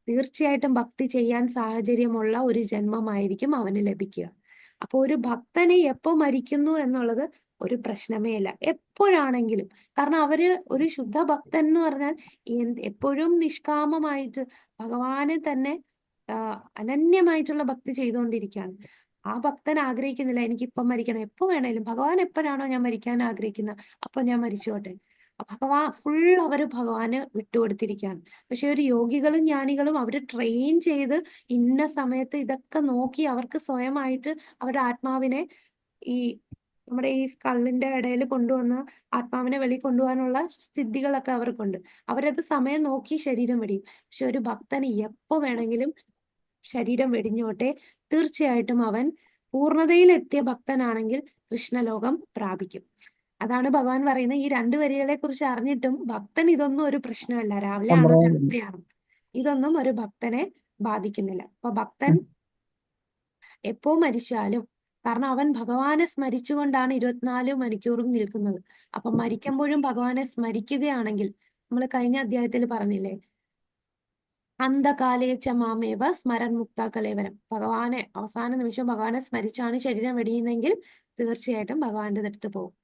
തീർച്ചയായിട്ടും ഭക്തി ചെയ്യാൻ സാഹചര്യമുള്ള ഒരു ജന്മമായിരിക്കും അവന് ലഭിക്കുക. അപ്പൊ ഒരു ഭക്തന് എപ്പോ മരിക്കുന്നു എന്നുള്ളത് ഒരു പ്രശ്നമേ അല്ല, എപ്പോഴാണെങ്കിലും. കാരണം അവര് ഒരു ശുദ്ധ ഭക്തൻ എന്ന് പറഞ്ഞാൽ എപ്പോഴും നിഷ്കാമമായിട്ട് ഭഗവാനെ തന്നെ അനന്യമായിട്ടുള്ള ഭക്തി ചെയ്തുകൊണ്ടിരിക്കുകയാണ്. ആ ഭക്തൻ ആഗ്രഹിക്കുന്നില്ല എനിക്കിപ്പം മരിക്കണം, എപ്പോ വേണേലും ഭഗവാൻ എപ്പോഴാണോ ഞാൻ മരിക്കാൻ ആഗ്രഹിക്കുന്നത് അപ്പൊ ഞാൻ മരിച്ചോട്ടെ. ഭഗവാൻ അവര് ഭഗവാന് വിട്ടുകൊടുത്തിരിക്കുകയാണ്. പക്ഷെ ഒരു യോഗികളും ജ്ഞാനികളും അവര് ട്രെയിൻ ചെയ്ത് ഇന്ന സമയത്ത് ഇതൊക്കെ നോക്കി അവർക്ക് സ്വയമായിട്ട് അവരുടെ ആത്മാവിനെ ഈ നമ്മുടെ ഈ സ്കള്ളിന്റെ ഇടയിൽ കൊണ്ടുവന്ന് ആത്മാവിനെ വെളി കൊണ്ടുപോകാനുള്ള സിദ്ധികളൊക്കെ അവർക്കുണ്ട്. അവരത് സമയം നോക്കി ശരീരം വെടിയും. പക്ഷെ ഒരു ഭക്തന് എപ്പോ വേണമെങ്കിലും ശരീരം വെടിഞ്ഞോട്ടെ, തീർച്ചയായിട്ടും അവൻ പൂർണ്ണതയിലെത്തിയ ഭക്തനാണെങ്കിൽ കൃഷ്ണലോകം പ്രാപിക്കും. അതാണ് ഭഗവാൻ പറയുന്നത്. ഈ രണ്ട് വരികളെ കുറിച്ച് അറിഞ്ഞിട്ടും ഭക്തൻ ഇതൊന്നും ഒരു പ്രശ്നമല്ല, രാവിലെ ആണോ രാത്രിയാണോ ഇതൊന്നും ഒരു ഭക്തനെ ബാധിക്കുന്നില്ല. അപ്പൊ ഭക്തൻ എപ്പോ മരിച്ചാലും, കാരണം അവൻ ഭഗവാനെ സ്മരിച്ചുകൊണ്ടാണ് 24 മണിക്കൂറും നിൽക്കുന്നത്. അപ്പൊ മരിക്കുമ്പോഴും ഭഗവാനെ സ്മരിക്കുകയാണെങ്കിൽ, നമ്മൾ കഴിഞ്ഞ അധ്യായത്തിൽ പറഞ്ഞില്ലേ, അന്ധകാലേ ച മാമേവ സ്മരൻ മുക്ത കലേവരം. ഭഗവാനെ അവസാന നിമിഷം ഭഗവാനെ സ്മരിച്ചാണ് ശരീരം വെടിയുന്നെങ്കിൽ തീർച്ചയായിട്ടും ഭഗവാന്റെ അടുത്ത് പോകും.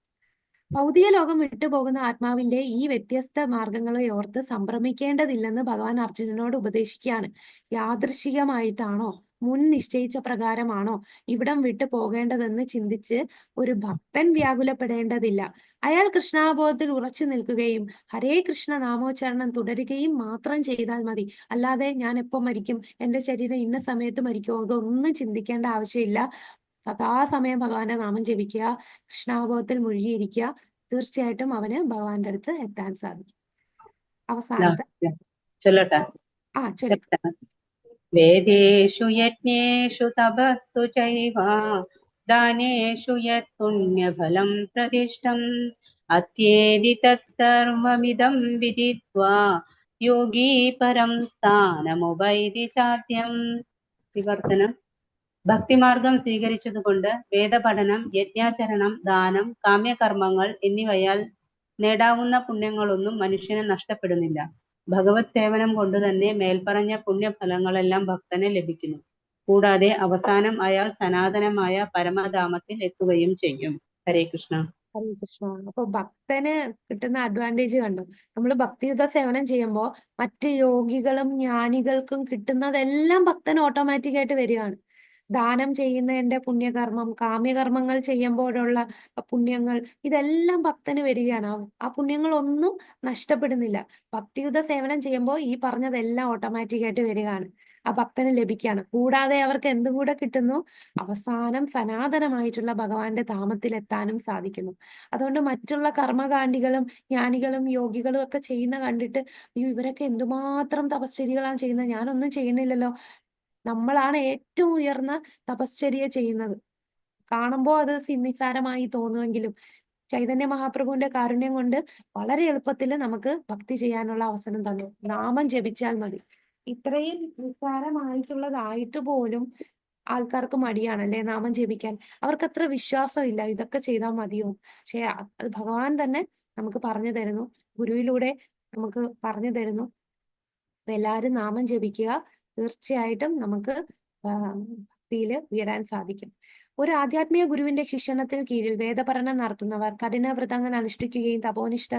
ഭൗതിക ലോകം വിട്ടുപോകുന്ന ആത്മാവിന്റെ ഈ വ്യത്യസ്ത മാർഗങ്ങളെ ഓർത്ത് സംഭ്രമിക്കേണ്ടതില്ലെന്ന് ഭഗവാൻ അർജുനനോട് ഉപദേശിക്കുകയാണ്. യാദൃശികമായിട്ടാണോ മുൻ നിശ്ചയിച്ച പ്രകാരമാണോ ഇവിടം വിട്ടു പോകേണ്ടതെന്ന് ചിന്തിച്ച് ഒരു ഭക്തൻ വ്യാകുലപ്പെടേണ്ടതില്ല. അയാൾ കൃഷ്ണാബോധത്തിൽ ഉറച്ചു നിൽക്കുകയും ഹരേ കൃഷ്ണ നാമോച്ചാരണം തുടരുകയും മാത്രം ചെയ്താൽ മതി. അല്ലാതെ ഞാൻ എപ്പോ മരിക്കും, എന്റെ ശരീരം ഇന്ന സമയത്ത് മരിക്കുമോ, അതൊന്നും ചിന്തിക്കേണ്ട ആവശ്യമില്ല. സദാസമയം ഭഗവാന്റെ നാമം ജപിക്കുക, കൃഷ്ണാബോധത്തിൽ മുഴുകിയിരിക്കുക. തീർച്ചയായിട്ടും അവന് ഭഗവാന്റെ അടുത്ത് എത്താൻ സാധിക്കും. അവസാനത്തെ ചൊല്ലട്ടെ. ചൊല്ലിക്കോ. വേദേഷു യജ്ഞേഷു തപസ്സു ചൈവ ദാനേഷു യത് പുണ്യഫലം പ്രതിഷ്ഠം അത്യേതി തത്സർവമിദം വിദിത്വാ യോഗീ പരം സ്ഥാനമുപൈതി ചാദ്യം. വിവർത്തനം. ഭക്തിമാർഗം സ്വീകരിച്ചതുകൊണ്ട് വേദപഠനം, യജ്ഞാചരണം, ദാനം, കാമ്യകർമ്മങ്ങൾ എന്നിവയാൽ നേടാവുന്ന പുണ്യങ്ങളൊന്നും മനുഷ്യന് നഷ്ടപ്പെടുന്നില്ല. ഭഗവത് സേവനം കൊണ്ടുതന്നെ മേൽപ്പറഞ്ഞ പുണ്യഫലങ്ങളെല്ലാം ഭക്തന് ലഭിക്കുന്നു. കൂടാതെ അവസാനം അയാൾ സനാതനമായ പരമധാമത്തിൽ എത്തുകയും ചെയ്യും. ഹരേ കൃഷ്ണ. ഹരേ കൃഷ്ണ. അപ്പൊ ഭക്തന് കിട്ടുന്ന അഡ്വാൻറ്റേജ് കണ്ടു. നമ്മൾ ഭക്തിയുത സേവനം ചെയ്യുമ്പോൾ മറ്റ് യോഗികളും ജ്ഞാനികൾക്കും കിട്ടുന്നതെല്ലാം ഭക്തന് ഓട്ടോമാറ്റിക് ആയിട്ട് വരികയാണ്. ദാനം ചെയ്യുന്നതിന്റെ പുണ്യകർമ്മം, കാമ്യകർമ്മങ്ങൾ ചെയ്യുമ്പോഴുള്ള പുണ്യങ്ങൾ, ഇതെല്ലാം ഭക്തന് വരികയാണ്. ആ പുണ്യങ്ങളൊന്നും നഷ്ടപ്പെടുന്നില്ല. ഭക്തിയുത സേവനം ചെയ്യുമ്പോൾ ഈ പറഞ്ഞതെല്ലാം ഓട്ടോമാറ്റിക് ആയിട്ട് വരികയാണ്, ആ ഭക്തന് ലഭിക്കുകയാണ്. കൂടാതെ അവർക്ക് എന്തും കൂടെ കിട്ടുന്നു, അവസാനം സനാതനമായിട്ടുള്ള ഭഗവാന്റെ ധാമത്തിൽ എത്താനും സാധിക്കുന്നു. അതുകൊണ്ട് മറ്റുള്ള കർമ്മകാണ്ഡികളും ജ്ഞാനികളും യോഗികളും ഒക്കെ ചെയ്യുന്ന കണ്ടിട്ട് അയ്യോ ഇവരൊക്കെ എന്തുമാത്രം തപശ്ചര്യകളാണ് ചെയ്യുന്നത്, ഞാനൊന്നും ചെയ്യണില്ലല്ലോ. നമ്മളാണ് ഏറ്റവും ഉയർന്ന തപശ്ചര്യ ചെയ്യുന്നത്. കാണുമ്പോൾ അത് നിസ്സാരമായി തോന്നുമെങ്കിലും ചൈതന്യ മഹാപ്രഭുവിന്റെ കാരുണ്യം കൊണ്ട് വളരെ എളുപ്പത്തിൽ നമുക്ക് ഭക്തി ചെയ്യാനുള്ള അവസരം തന്നു. നാമം ജപിച്ചാൽ മതി. ഇത്രയും നിസ്സാരമായിട്ടുള്ളതായിട്ട് പോലും ആൾക്കാർക്ക് മടിയാണല്ലേ നാമം ജപിക്കാൻ. അവർക്ക് അത്ര വിശ്വാസമില്ല ഇതൊക്കെ ചെയ്താൽ മതിയോ. പക്ഷെ അത് ഭഗവാൻ തന്നെ നമുക്ക് പറഞ്ഞു തരുന്നു, ഗുരുവിലൂടെ നമുക്ക് പറഞ്ഞു തരുന്നു. അപ്പൊ എല്ലാവരും നാമം ജപിക്കുക, തീർച്ചയായിട്ടും നമുക്ക് ഭക്തിയിൽ ഉയരാൻ സാധിക്കും. ഒരു ആധ്യാത്മിക ഗുരുവിന്റെ ശിക്ഷണത്തിൽ കീഴിൽ വേദപഠനം നടത്തുന്നവർ കഠിനവ്രതങ്ങൾ അനുഷ്ഠിക്കുകയും തപോനിഷ്ഠ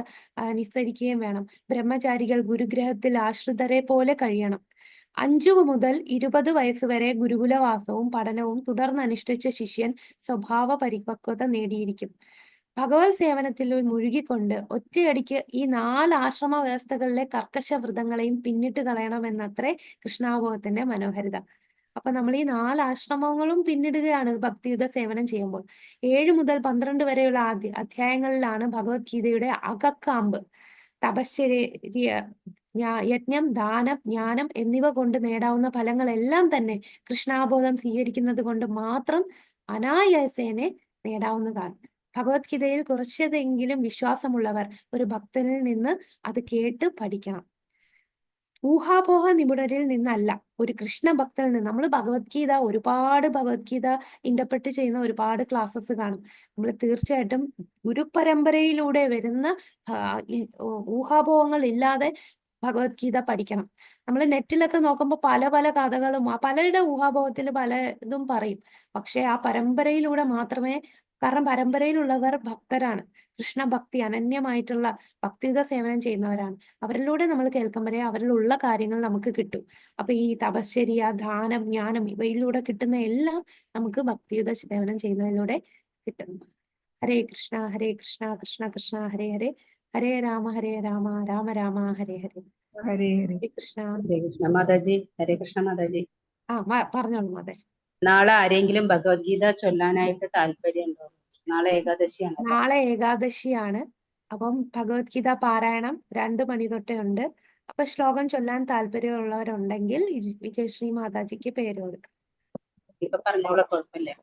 അനുസരിക്കുകയും വേണം. ബ്രഹ്മചാരികൾ ഗുരുഗ്രഹത്തിൽ ആശ്രിതരെ പോലെ കഴിയണം. 5 മുതൽ 20 വയസ്സുവരെ ഗുരുകുലവാസവും പഠനവും തുടർന്ന് അനുഷ്ഠിച്ച ശിഷ്യൻ സ്വഭാവ പരിപക്വത നേടിയിരിക്കും. ഭഗവത് സേവനത്തിൽ മുഴുകിക്കൊണ്ട് ഒറ്റയടിക്ക് ഈ 4 ആശ്രമ വ്യവസ്ഥകളിലെ കർക്കശ വ്രതങ്ങളെയും പിന്നിട്ട് കളയണമെന്നത്രേ കൃഷ്ണാവബോധത്തിന്റെ മനോഹാരിത. അപ്പൊ നമ്മൾ ഈ 4 ആശ്രമങ്ങളും പിന്നിടുകയാണ് ഭക്തിയുത സേവനം ചെയ്യുമ്പോൾ. 7 മുതൽ 12 വരെയുള്ള അധ്യായങ്ങളിലാണ് ഭഗവത്ഗീതയുടെ അകക്കാമ്പ്. തപശ്ചര്യ, യജ്ഞം, ദാനം, ജ്ഞാനം എന്നിവ കൊണ്ട് നേടാവുന്ന ഫലങ്ങളെല്ലാം തന്നെ കൃഷ്ണാബോധം സ്വീകരിക്കുന്നത് കൊണ്ട് മാത്രം അനായാസേനെ നേടാവുന്നതാണ്. ഭഗവത്ഗീതയിൽ കുറച്ചതെങ്കിലും വിശ്വാസമുള്ളവർ ഒരു ഭക്തനിൽ നിന്ന് അത് കേട്ട് പഠിക്കണം. ഊഹാപോഹ നിപുണരിൽ നിന്നല്ല, ഒരു കൃഷ്ണ ഭക്തനിൽ നിന്ന്. നമ്മൾ ഒരുപാട് ഭഗവത്ഗീത ഇന്റർപ്രറ്റ് ചെയ്യുന്ന ഒരുപാട് ക്ലാസ്സസ് കാണും. നമ്മൾ തീർച്ചയായിട്ടും ഗുരുപരമ്പരയിലൂടെ വരുന്ന ഊഹാപോഹങ്ങൾ ഇല്ലാതെ ഭഗവത്ഗീത പഠിക്കണം. നമ്മൾ നെറ്റിലൊക്കെ നോക്കുമ്പോൾ പല പല കഥകളും പലരുടെ ഊഹാപോഹത്തിൽ പലതും പറയും. പക്ഷെ ആ പരമ്പരയിലൂടെ മാത്രമേ, കാരണം പരമ്പരയിലുള്ളവർ ഭക്തരാണ്, കൃഷ്ണഭക്തി അനന്യമായിട്ടുള്ള ഭക്തിയുത സേവനം ചെയ്യുന്നവരാണ്. അവരിലൂടെ നമ്മൾ കേൾക്കുമ്പോഴേ അവരിലുള്ള കാര്യങ്ങൾ നമുക്ക് കിട്ടും. അപ്പൊ ഈ തപശ്ചര്യ, ദാനം, ജ്ഞാനം ഇവയിലൂടെ കിട്ടുന്ന എല്ലാം നമുക്ക് ഭക്തിയുത സേവനം ചെയ്യുന്നതിലൂടെ കിട്ടുന്നു. ഹരേ കൃഷ്ണ കൃഷ്ണ കൃഷ്ണ ഹരേ ഹരേ, ഹരേ രാമ രാമ രാമ ഹരേ ഹരേ. ഹരേ ഹരേ. ഹരേ കൃഷ്ണ. ഹരേ കൃഷ്ണ മാതാജി. ഹരേ കൃഷ്ണ മാതാജി. പറഞ്ഞോളൂ മാതാജി. നാളെ ആരെങ്കിലും ഭഗവത്ഗീത ചൊല്ലാനായിട്ട് താല്പര്യമുണ്ടോ? നാളെ ഏകാദശിയാണ്. നാളെ ഏകാദശിയാണ്. അപ്പം ഭഗവത്ഗീത പാരായണം 2 മണി തൊട്ടേ ഉണ്ട്. അപ്പൊ ശ്ലോകം ചൊല്ലാൻ താല്പര്യമുള്ളവരുണ്ടെങ്കിൽ വിജയശ്രീ മാതാജിക്ക് പേര് കൊടുക്കാം. ഇപ്പൊ പറഞ്ഞോളെ, കുഴപ്പമില്ല.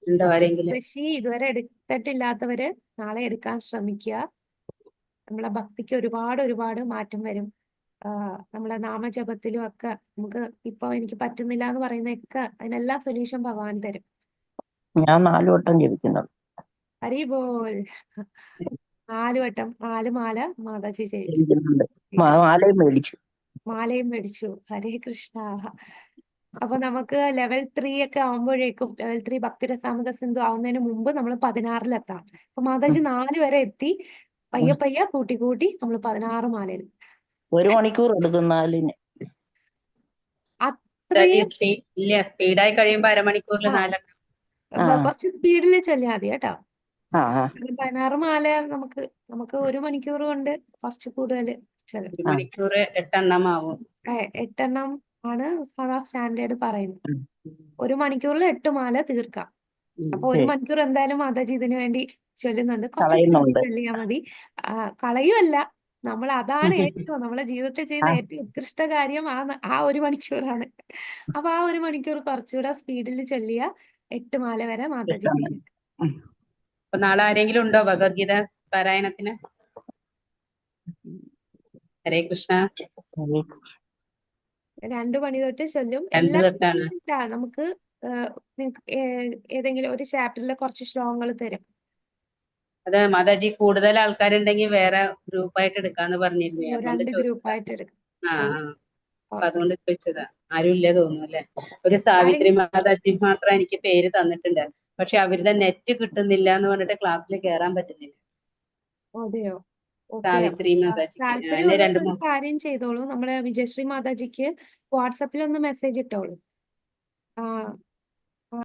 ഉണ്ടോ ആരെങ്കിലും? ഏകാദശി ഇതുവരെ എടുത്തിട്ടില്ലാത്തവര് നാളെ എടുക്കാൻ ശ്രമിക്കുക. നമ്മളെ ഭക്തിക്ക് ഒരുപാട് മാറ്റം വരും. നമ്മളെ നാമജപത്തിലും ഒക്കെ നമുക്ക് ഇപ്പൊ എനിക്ക് പറ്റുന്നില്ല എന്ന് പറയുന്നതൊക്കെ അതിനെല്ലാം സൊല്യൂഷൻ ഭഗവാൻ തരും. ഞാൻ 4 വട്ടം ജപിക്കുന്നത്. ഹരി ബോൾ. 4 വട്ടം 4 മാല മാതാജി ചെയ്യും. ജപിക്കുന്നുണ്ട്. മാലയും മേടിച്ചു. മാലയും മേടിച്ചു. ഹരേ കൃഷ്ണ. അപ്പൊ നമുക്ക് ലെവൽ 3 ഒക്കെ ആവുമ്പോഴേക്കും, ലെവൽ 3 ഭക്തിരസാമൃത സിന്ധു ആവുന്നതിന് മുമ്പ് നമ്മൾ 16-ലെത്താം. അപ്പൊ മാതാജി 4 വരെ എത്തി. പയ്യെ കൂട്ടി നമ്മൾ 16 മാലയിൽ. 1 മണിക്കൂർ എടുക്കും 4-ന്. അത്രയും ഇല്ല, സ്പീഡായി കഴിയുമ്പോ അരമണിക്കൂറിൽ 4. കുറച്ച് സ്പീഡിൽ ചൊല്ലിയാൽ മതി കേട്ടോ. ആ 16 മാല നമുക്ക് 1 മണിക്കൂർ കൊണ്ട് കുറച്ച് കൂടുതൽ ചൊല്ലാം. 1 മണിക്കൂർ 8 എണ്ണം ആവും. 8 എണ്ണം ആണ് സാധാ സ്റ്റാൻഡേർഡ് പറയുന്നത്. 1 മണിക്കൂറിൽ 8 മാല തീർക്കാം. അപ്പൊ 1 മണിക്കൂർ എന്തായാലും മാതാജി ഇതിനു വേണ്ടി ചൊല്ലുന്നുണ്ട്. കുറച്ച് സ്പീഡിൽ ചൊല്ലിയാൽ മതി. കളയുമല്ല, അതാണ് ഏറ്റവും നമ്മളെ ജീവിതത്തിൽ ചെയ്യുന്ന ഏറ്റവും ഉത്കൃഷ്ട കാര്യം ആ 1 മണിക്കൂറാണ്. അപ്പൊ ആ 1 മണിക്കൂർ കുറച്ചുകൂടെ സ്പീഡിൽ ചൊല്ലിയ 8 മാല വരെ മാതാജി. അപ്പൊ നാളെ ആരെങ്കിലും ഉണ്ടോ ഭഗവത്ഗീത പാരായണത്തിന്? ഹരേ കൃഷ്ണ. 2 മണി തൊട്ട് ചൊല്ലും. 2 തൊട്ടാണ്. നമുക്ക് ഏതെങ്കിലും ഒരു ചാപ്റ്ററിലെ കുറച്ച് ശ്ലോകങ്ങൾ തരും. അത് മാതാജി കൂടുതൽ ആൾക്കാരുണ്ടെങ്കിൽ വേറെ ഗ്രൂപ്പായിട്ട് എടുക്കാന്ന് പറഞ്ഞിരുന്നു. 2 ഗ്രൂപ്പായിട്ട് എടുക്കും. അപ്പൊ അതുകൊണ്ട് ചോദിച്ചതാ. ആരും ഇല്ലേ തോന്നുന്നു അല്ലെ? ഒരു സാവിത്രി മാതാജി മാത്രം എനിക്ക് പേര് തന്നിട്ടുണ്ട്. പക്ഷെ അവരുടെ നെറ്റ് കിട്ടുന്നില്ല എന്ന് പറഞ്ഞിട്ട് ക്ലാസ്സിൽ കയറാൻ പറ്റുന്നില്ല. അതെയോ? സാവിത്രി മാതാജി. താല്പര്യം കാര്യം ചെയ്തോളൂ. നമ്മുടെ വിജയശ്രീ മാതാജിക്ക് വാട്സപ്പിൽ ഒന്ന് മെസ്സേജ് ഇട്ടോളൂ.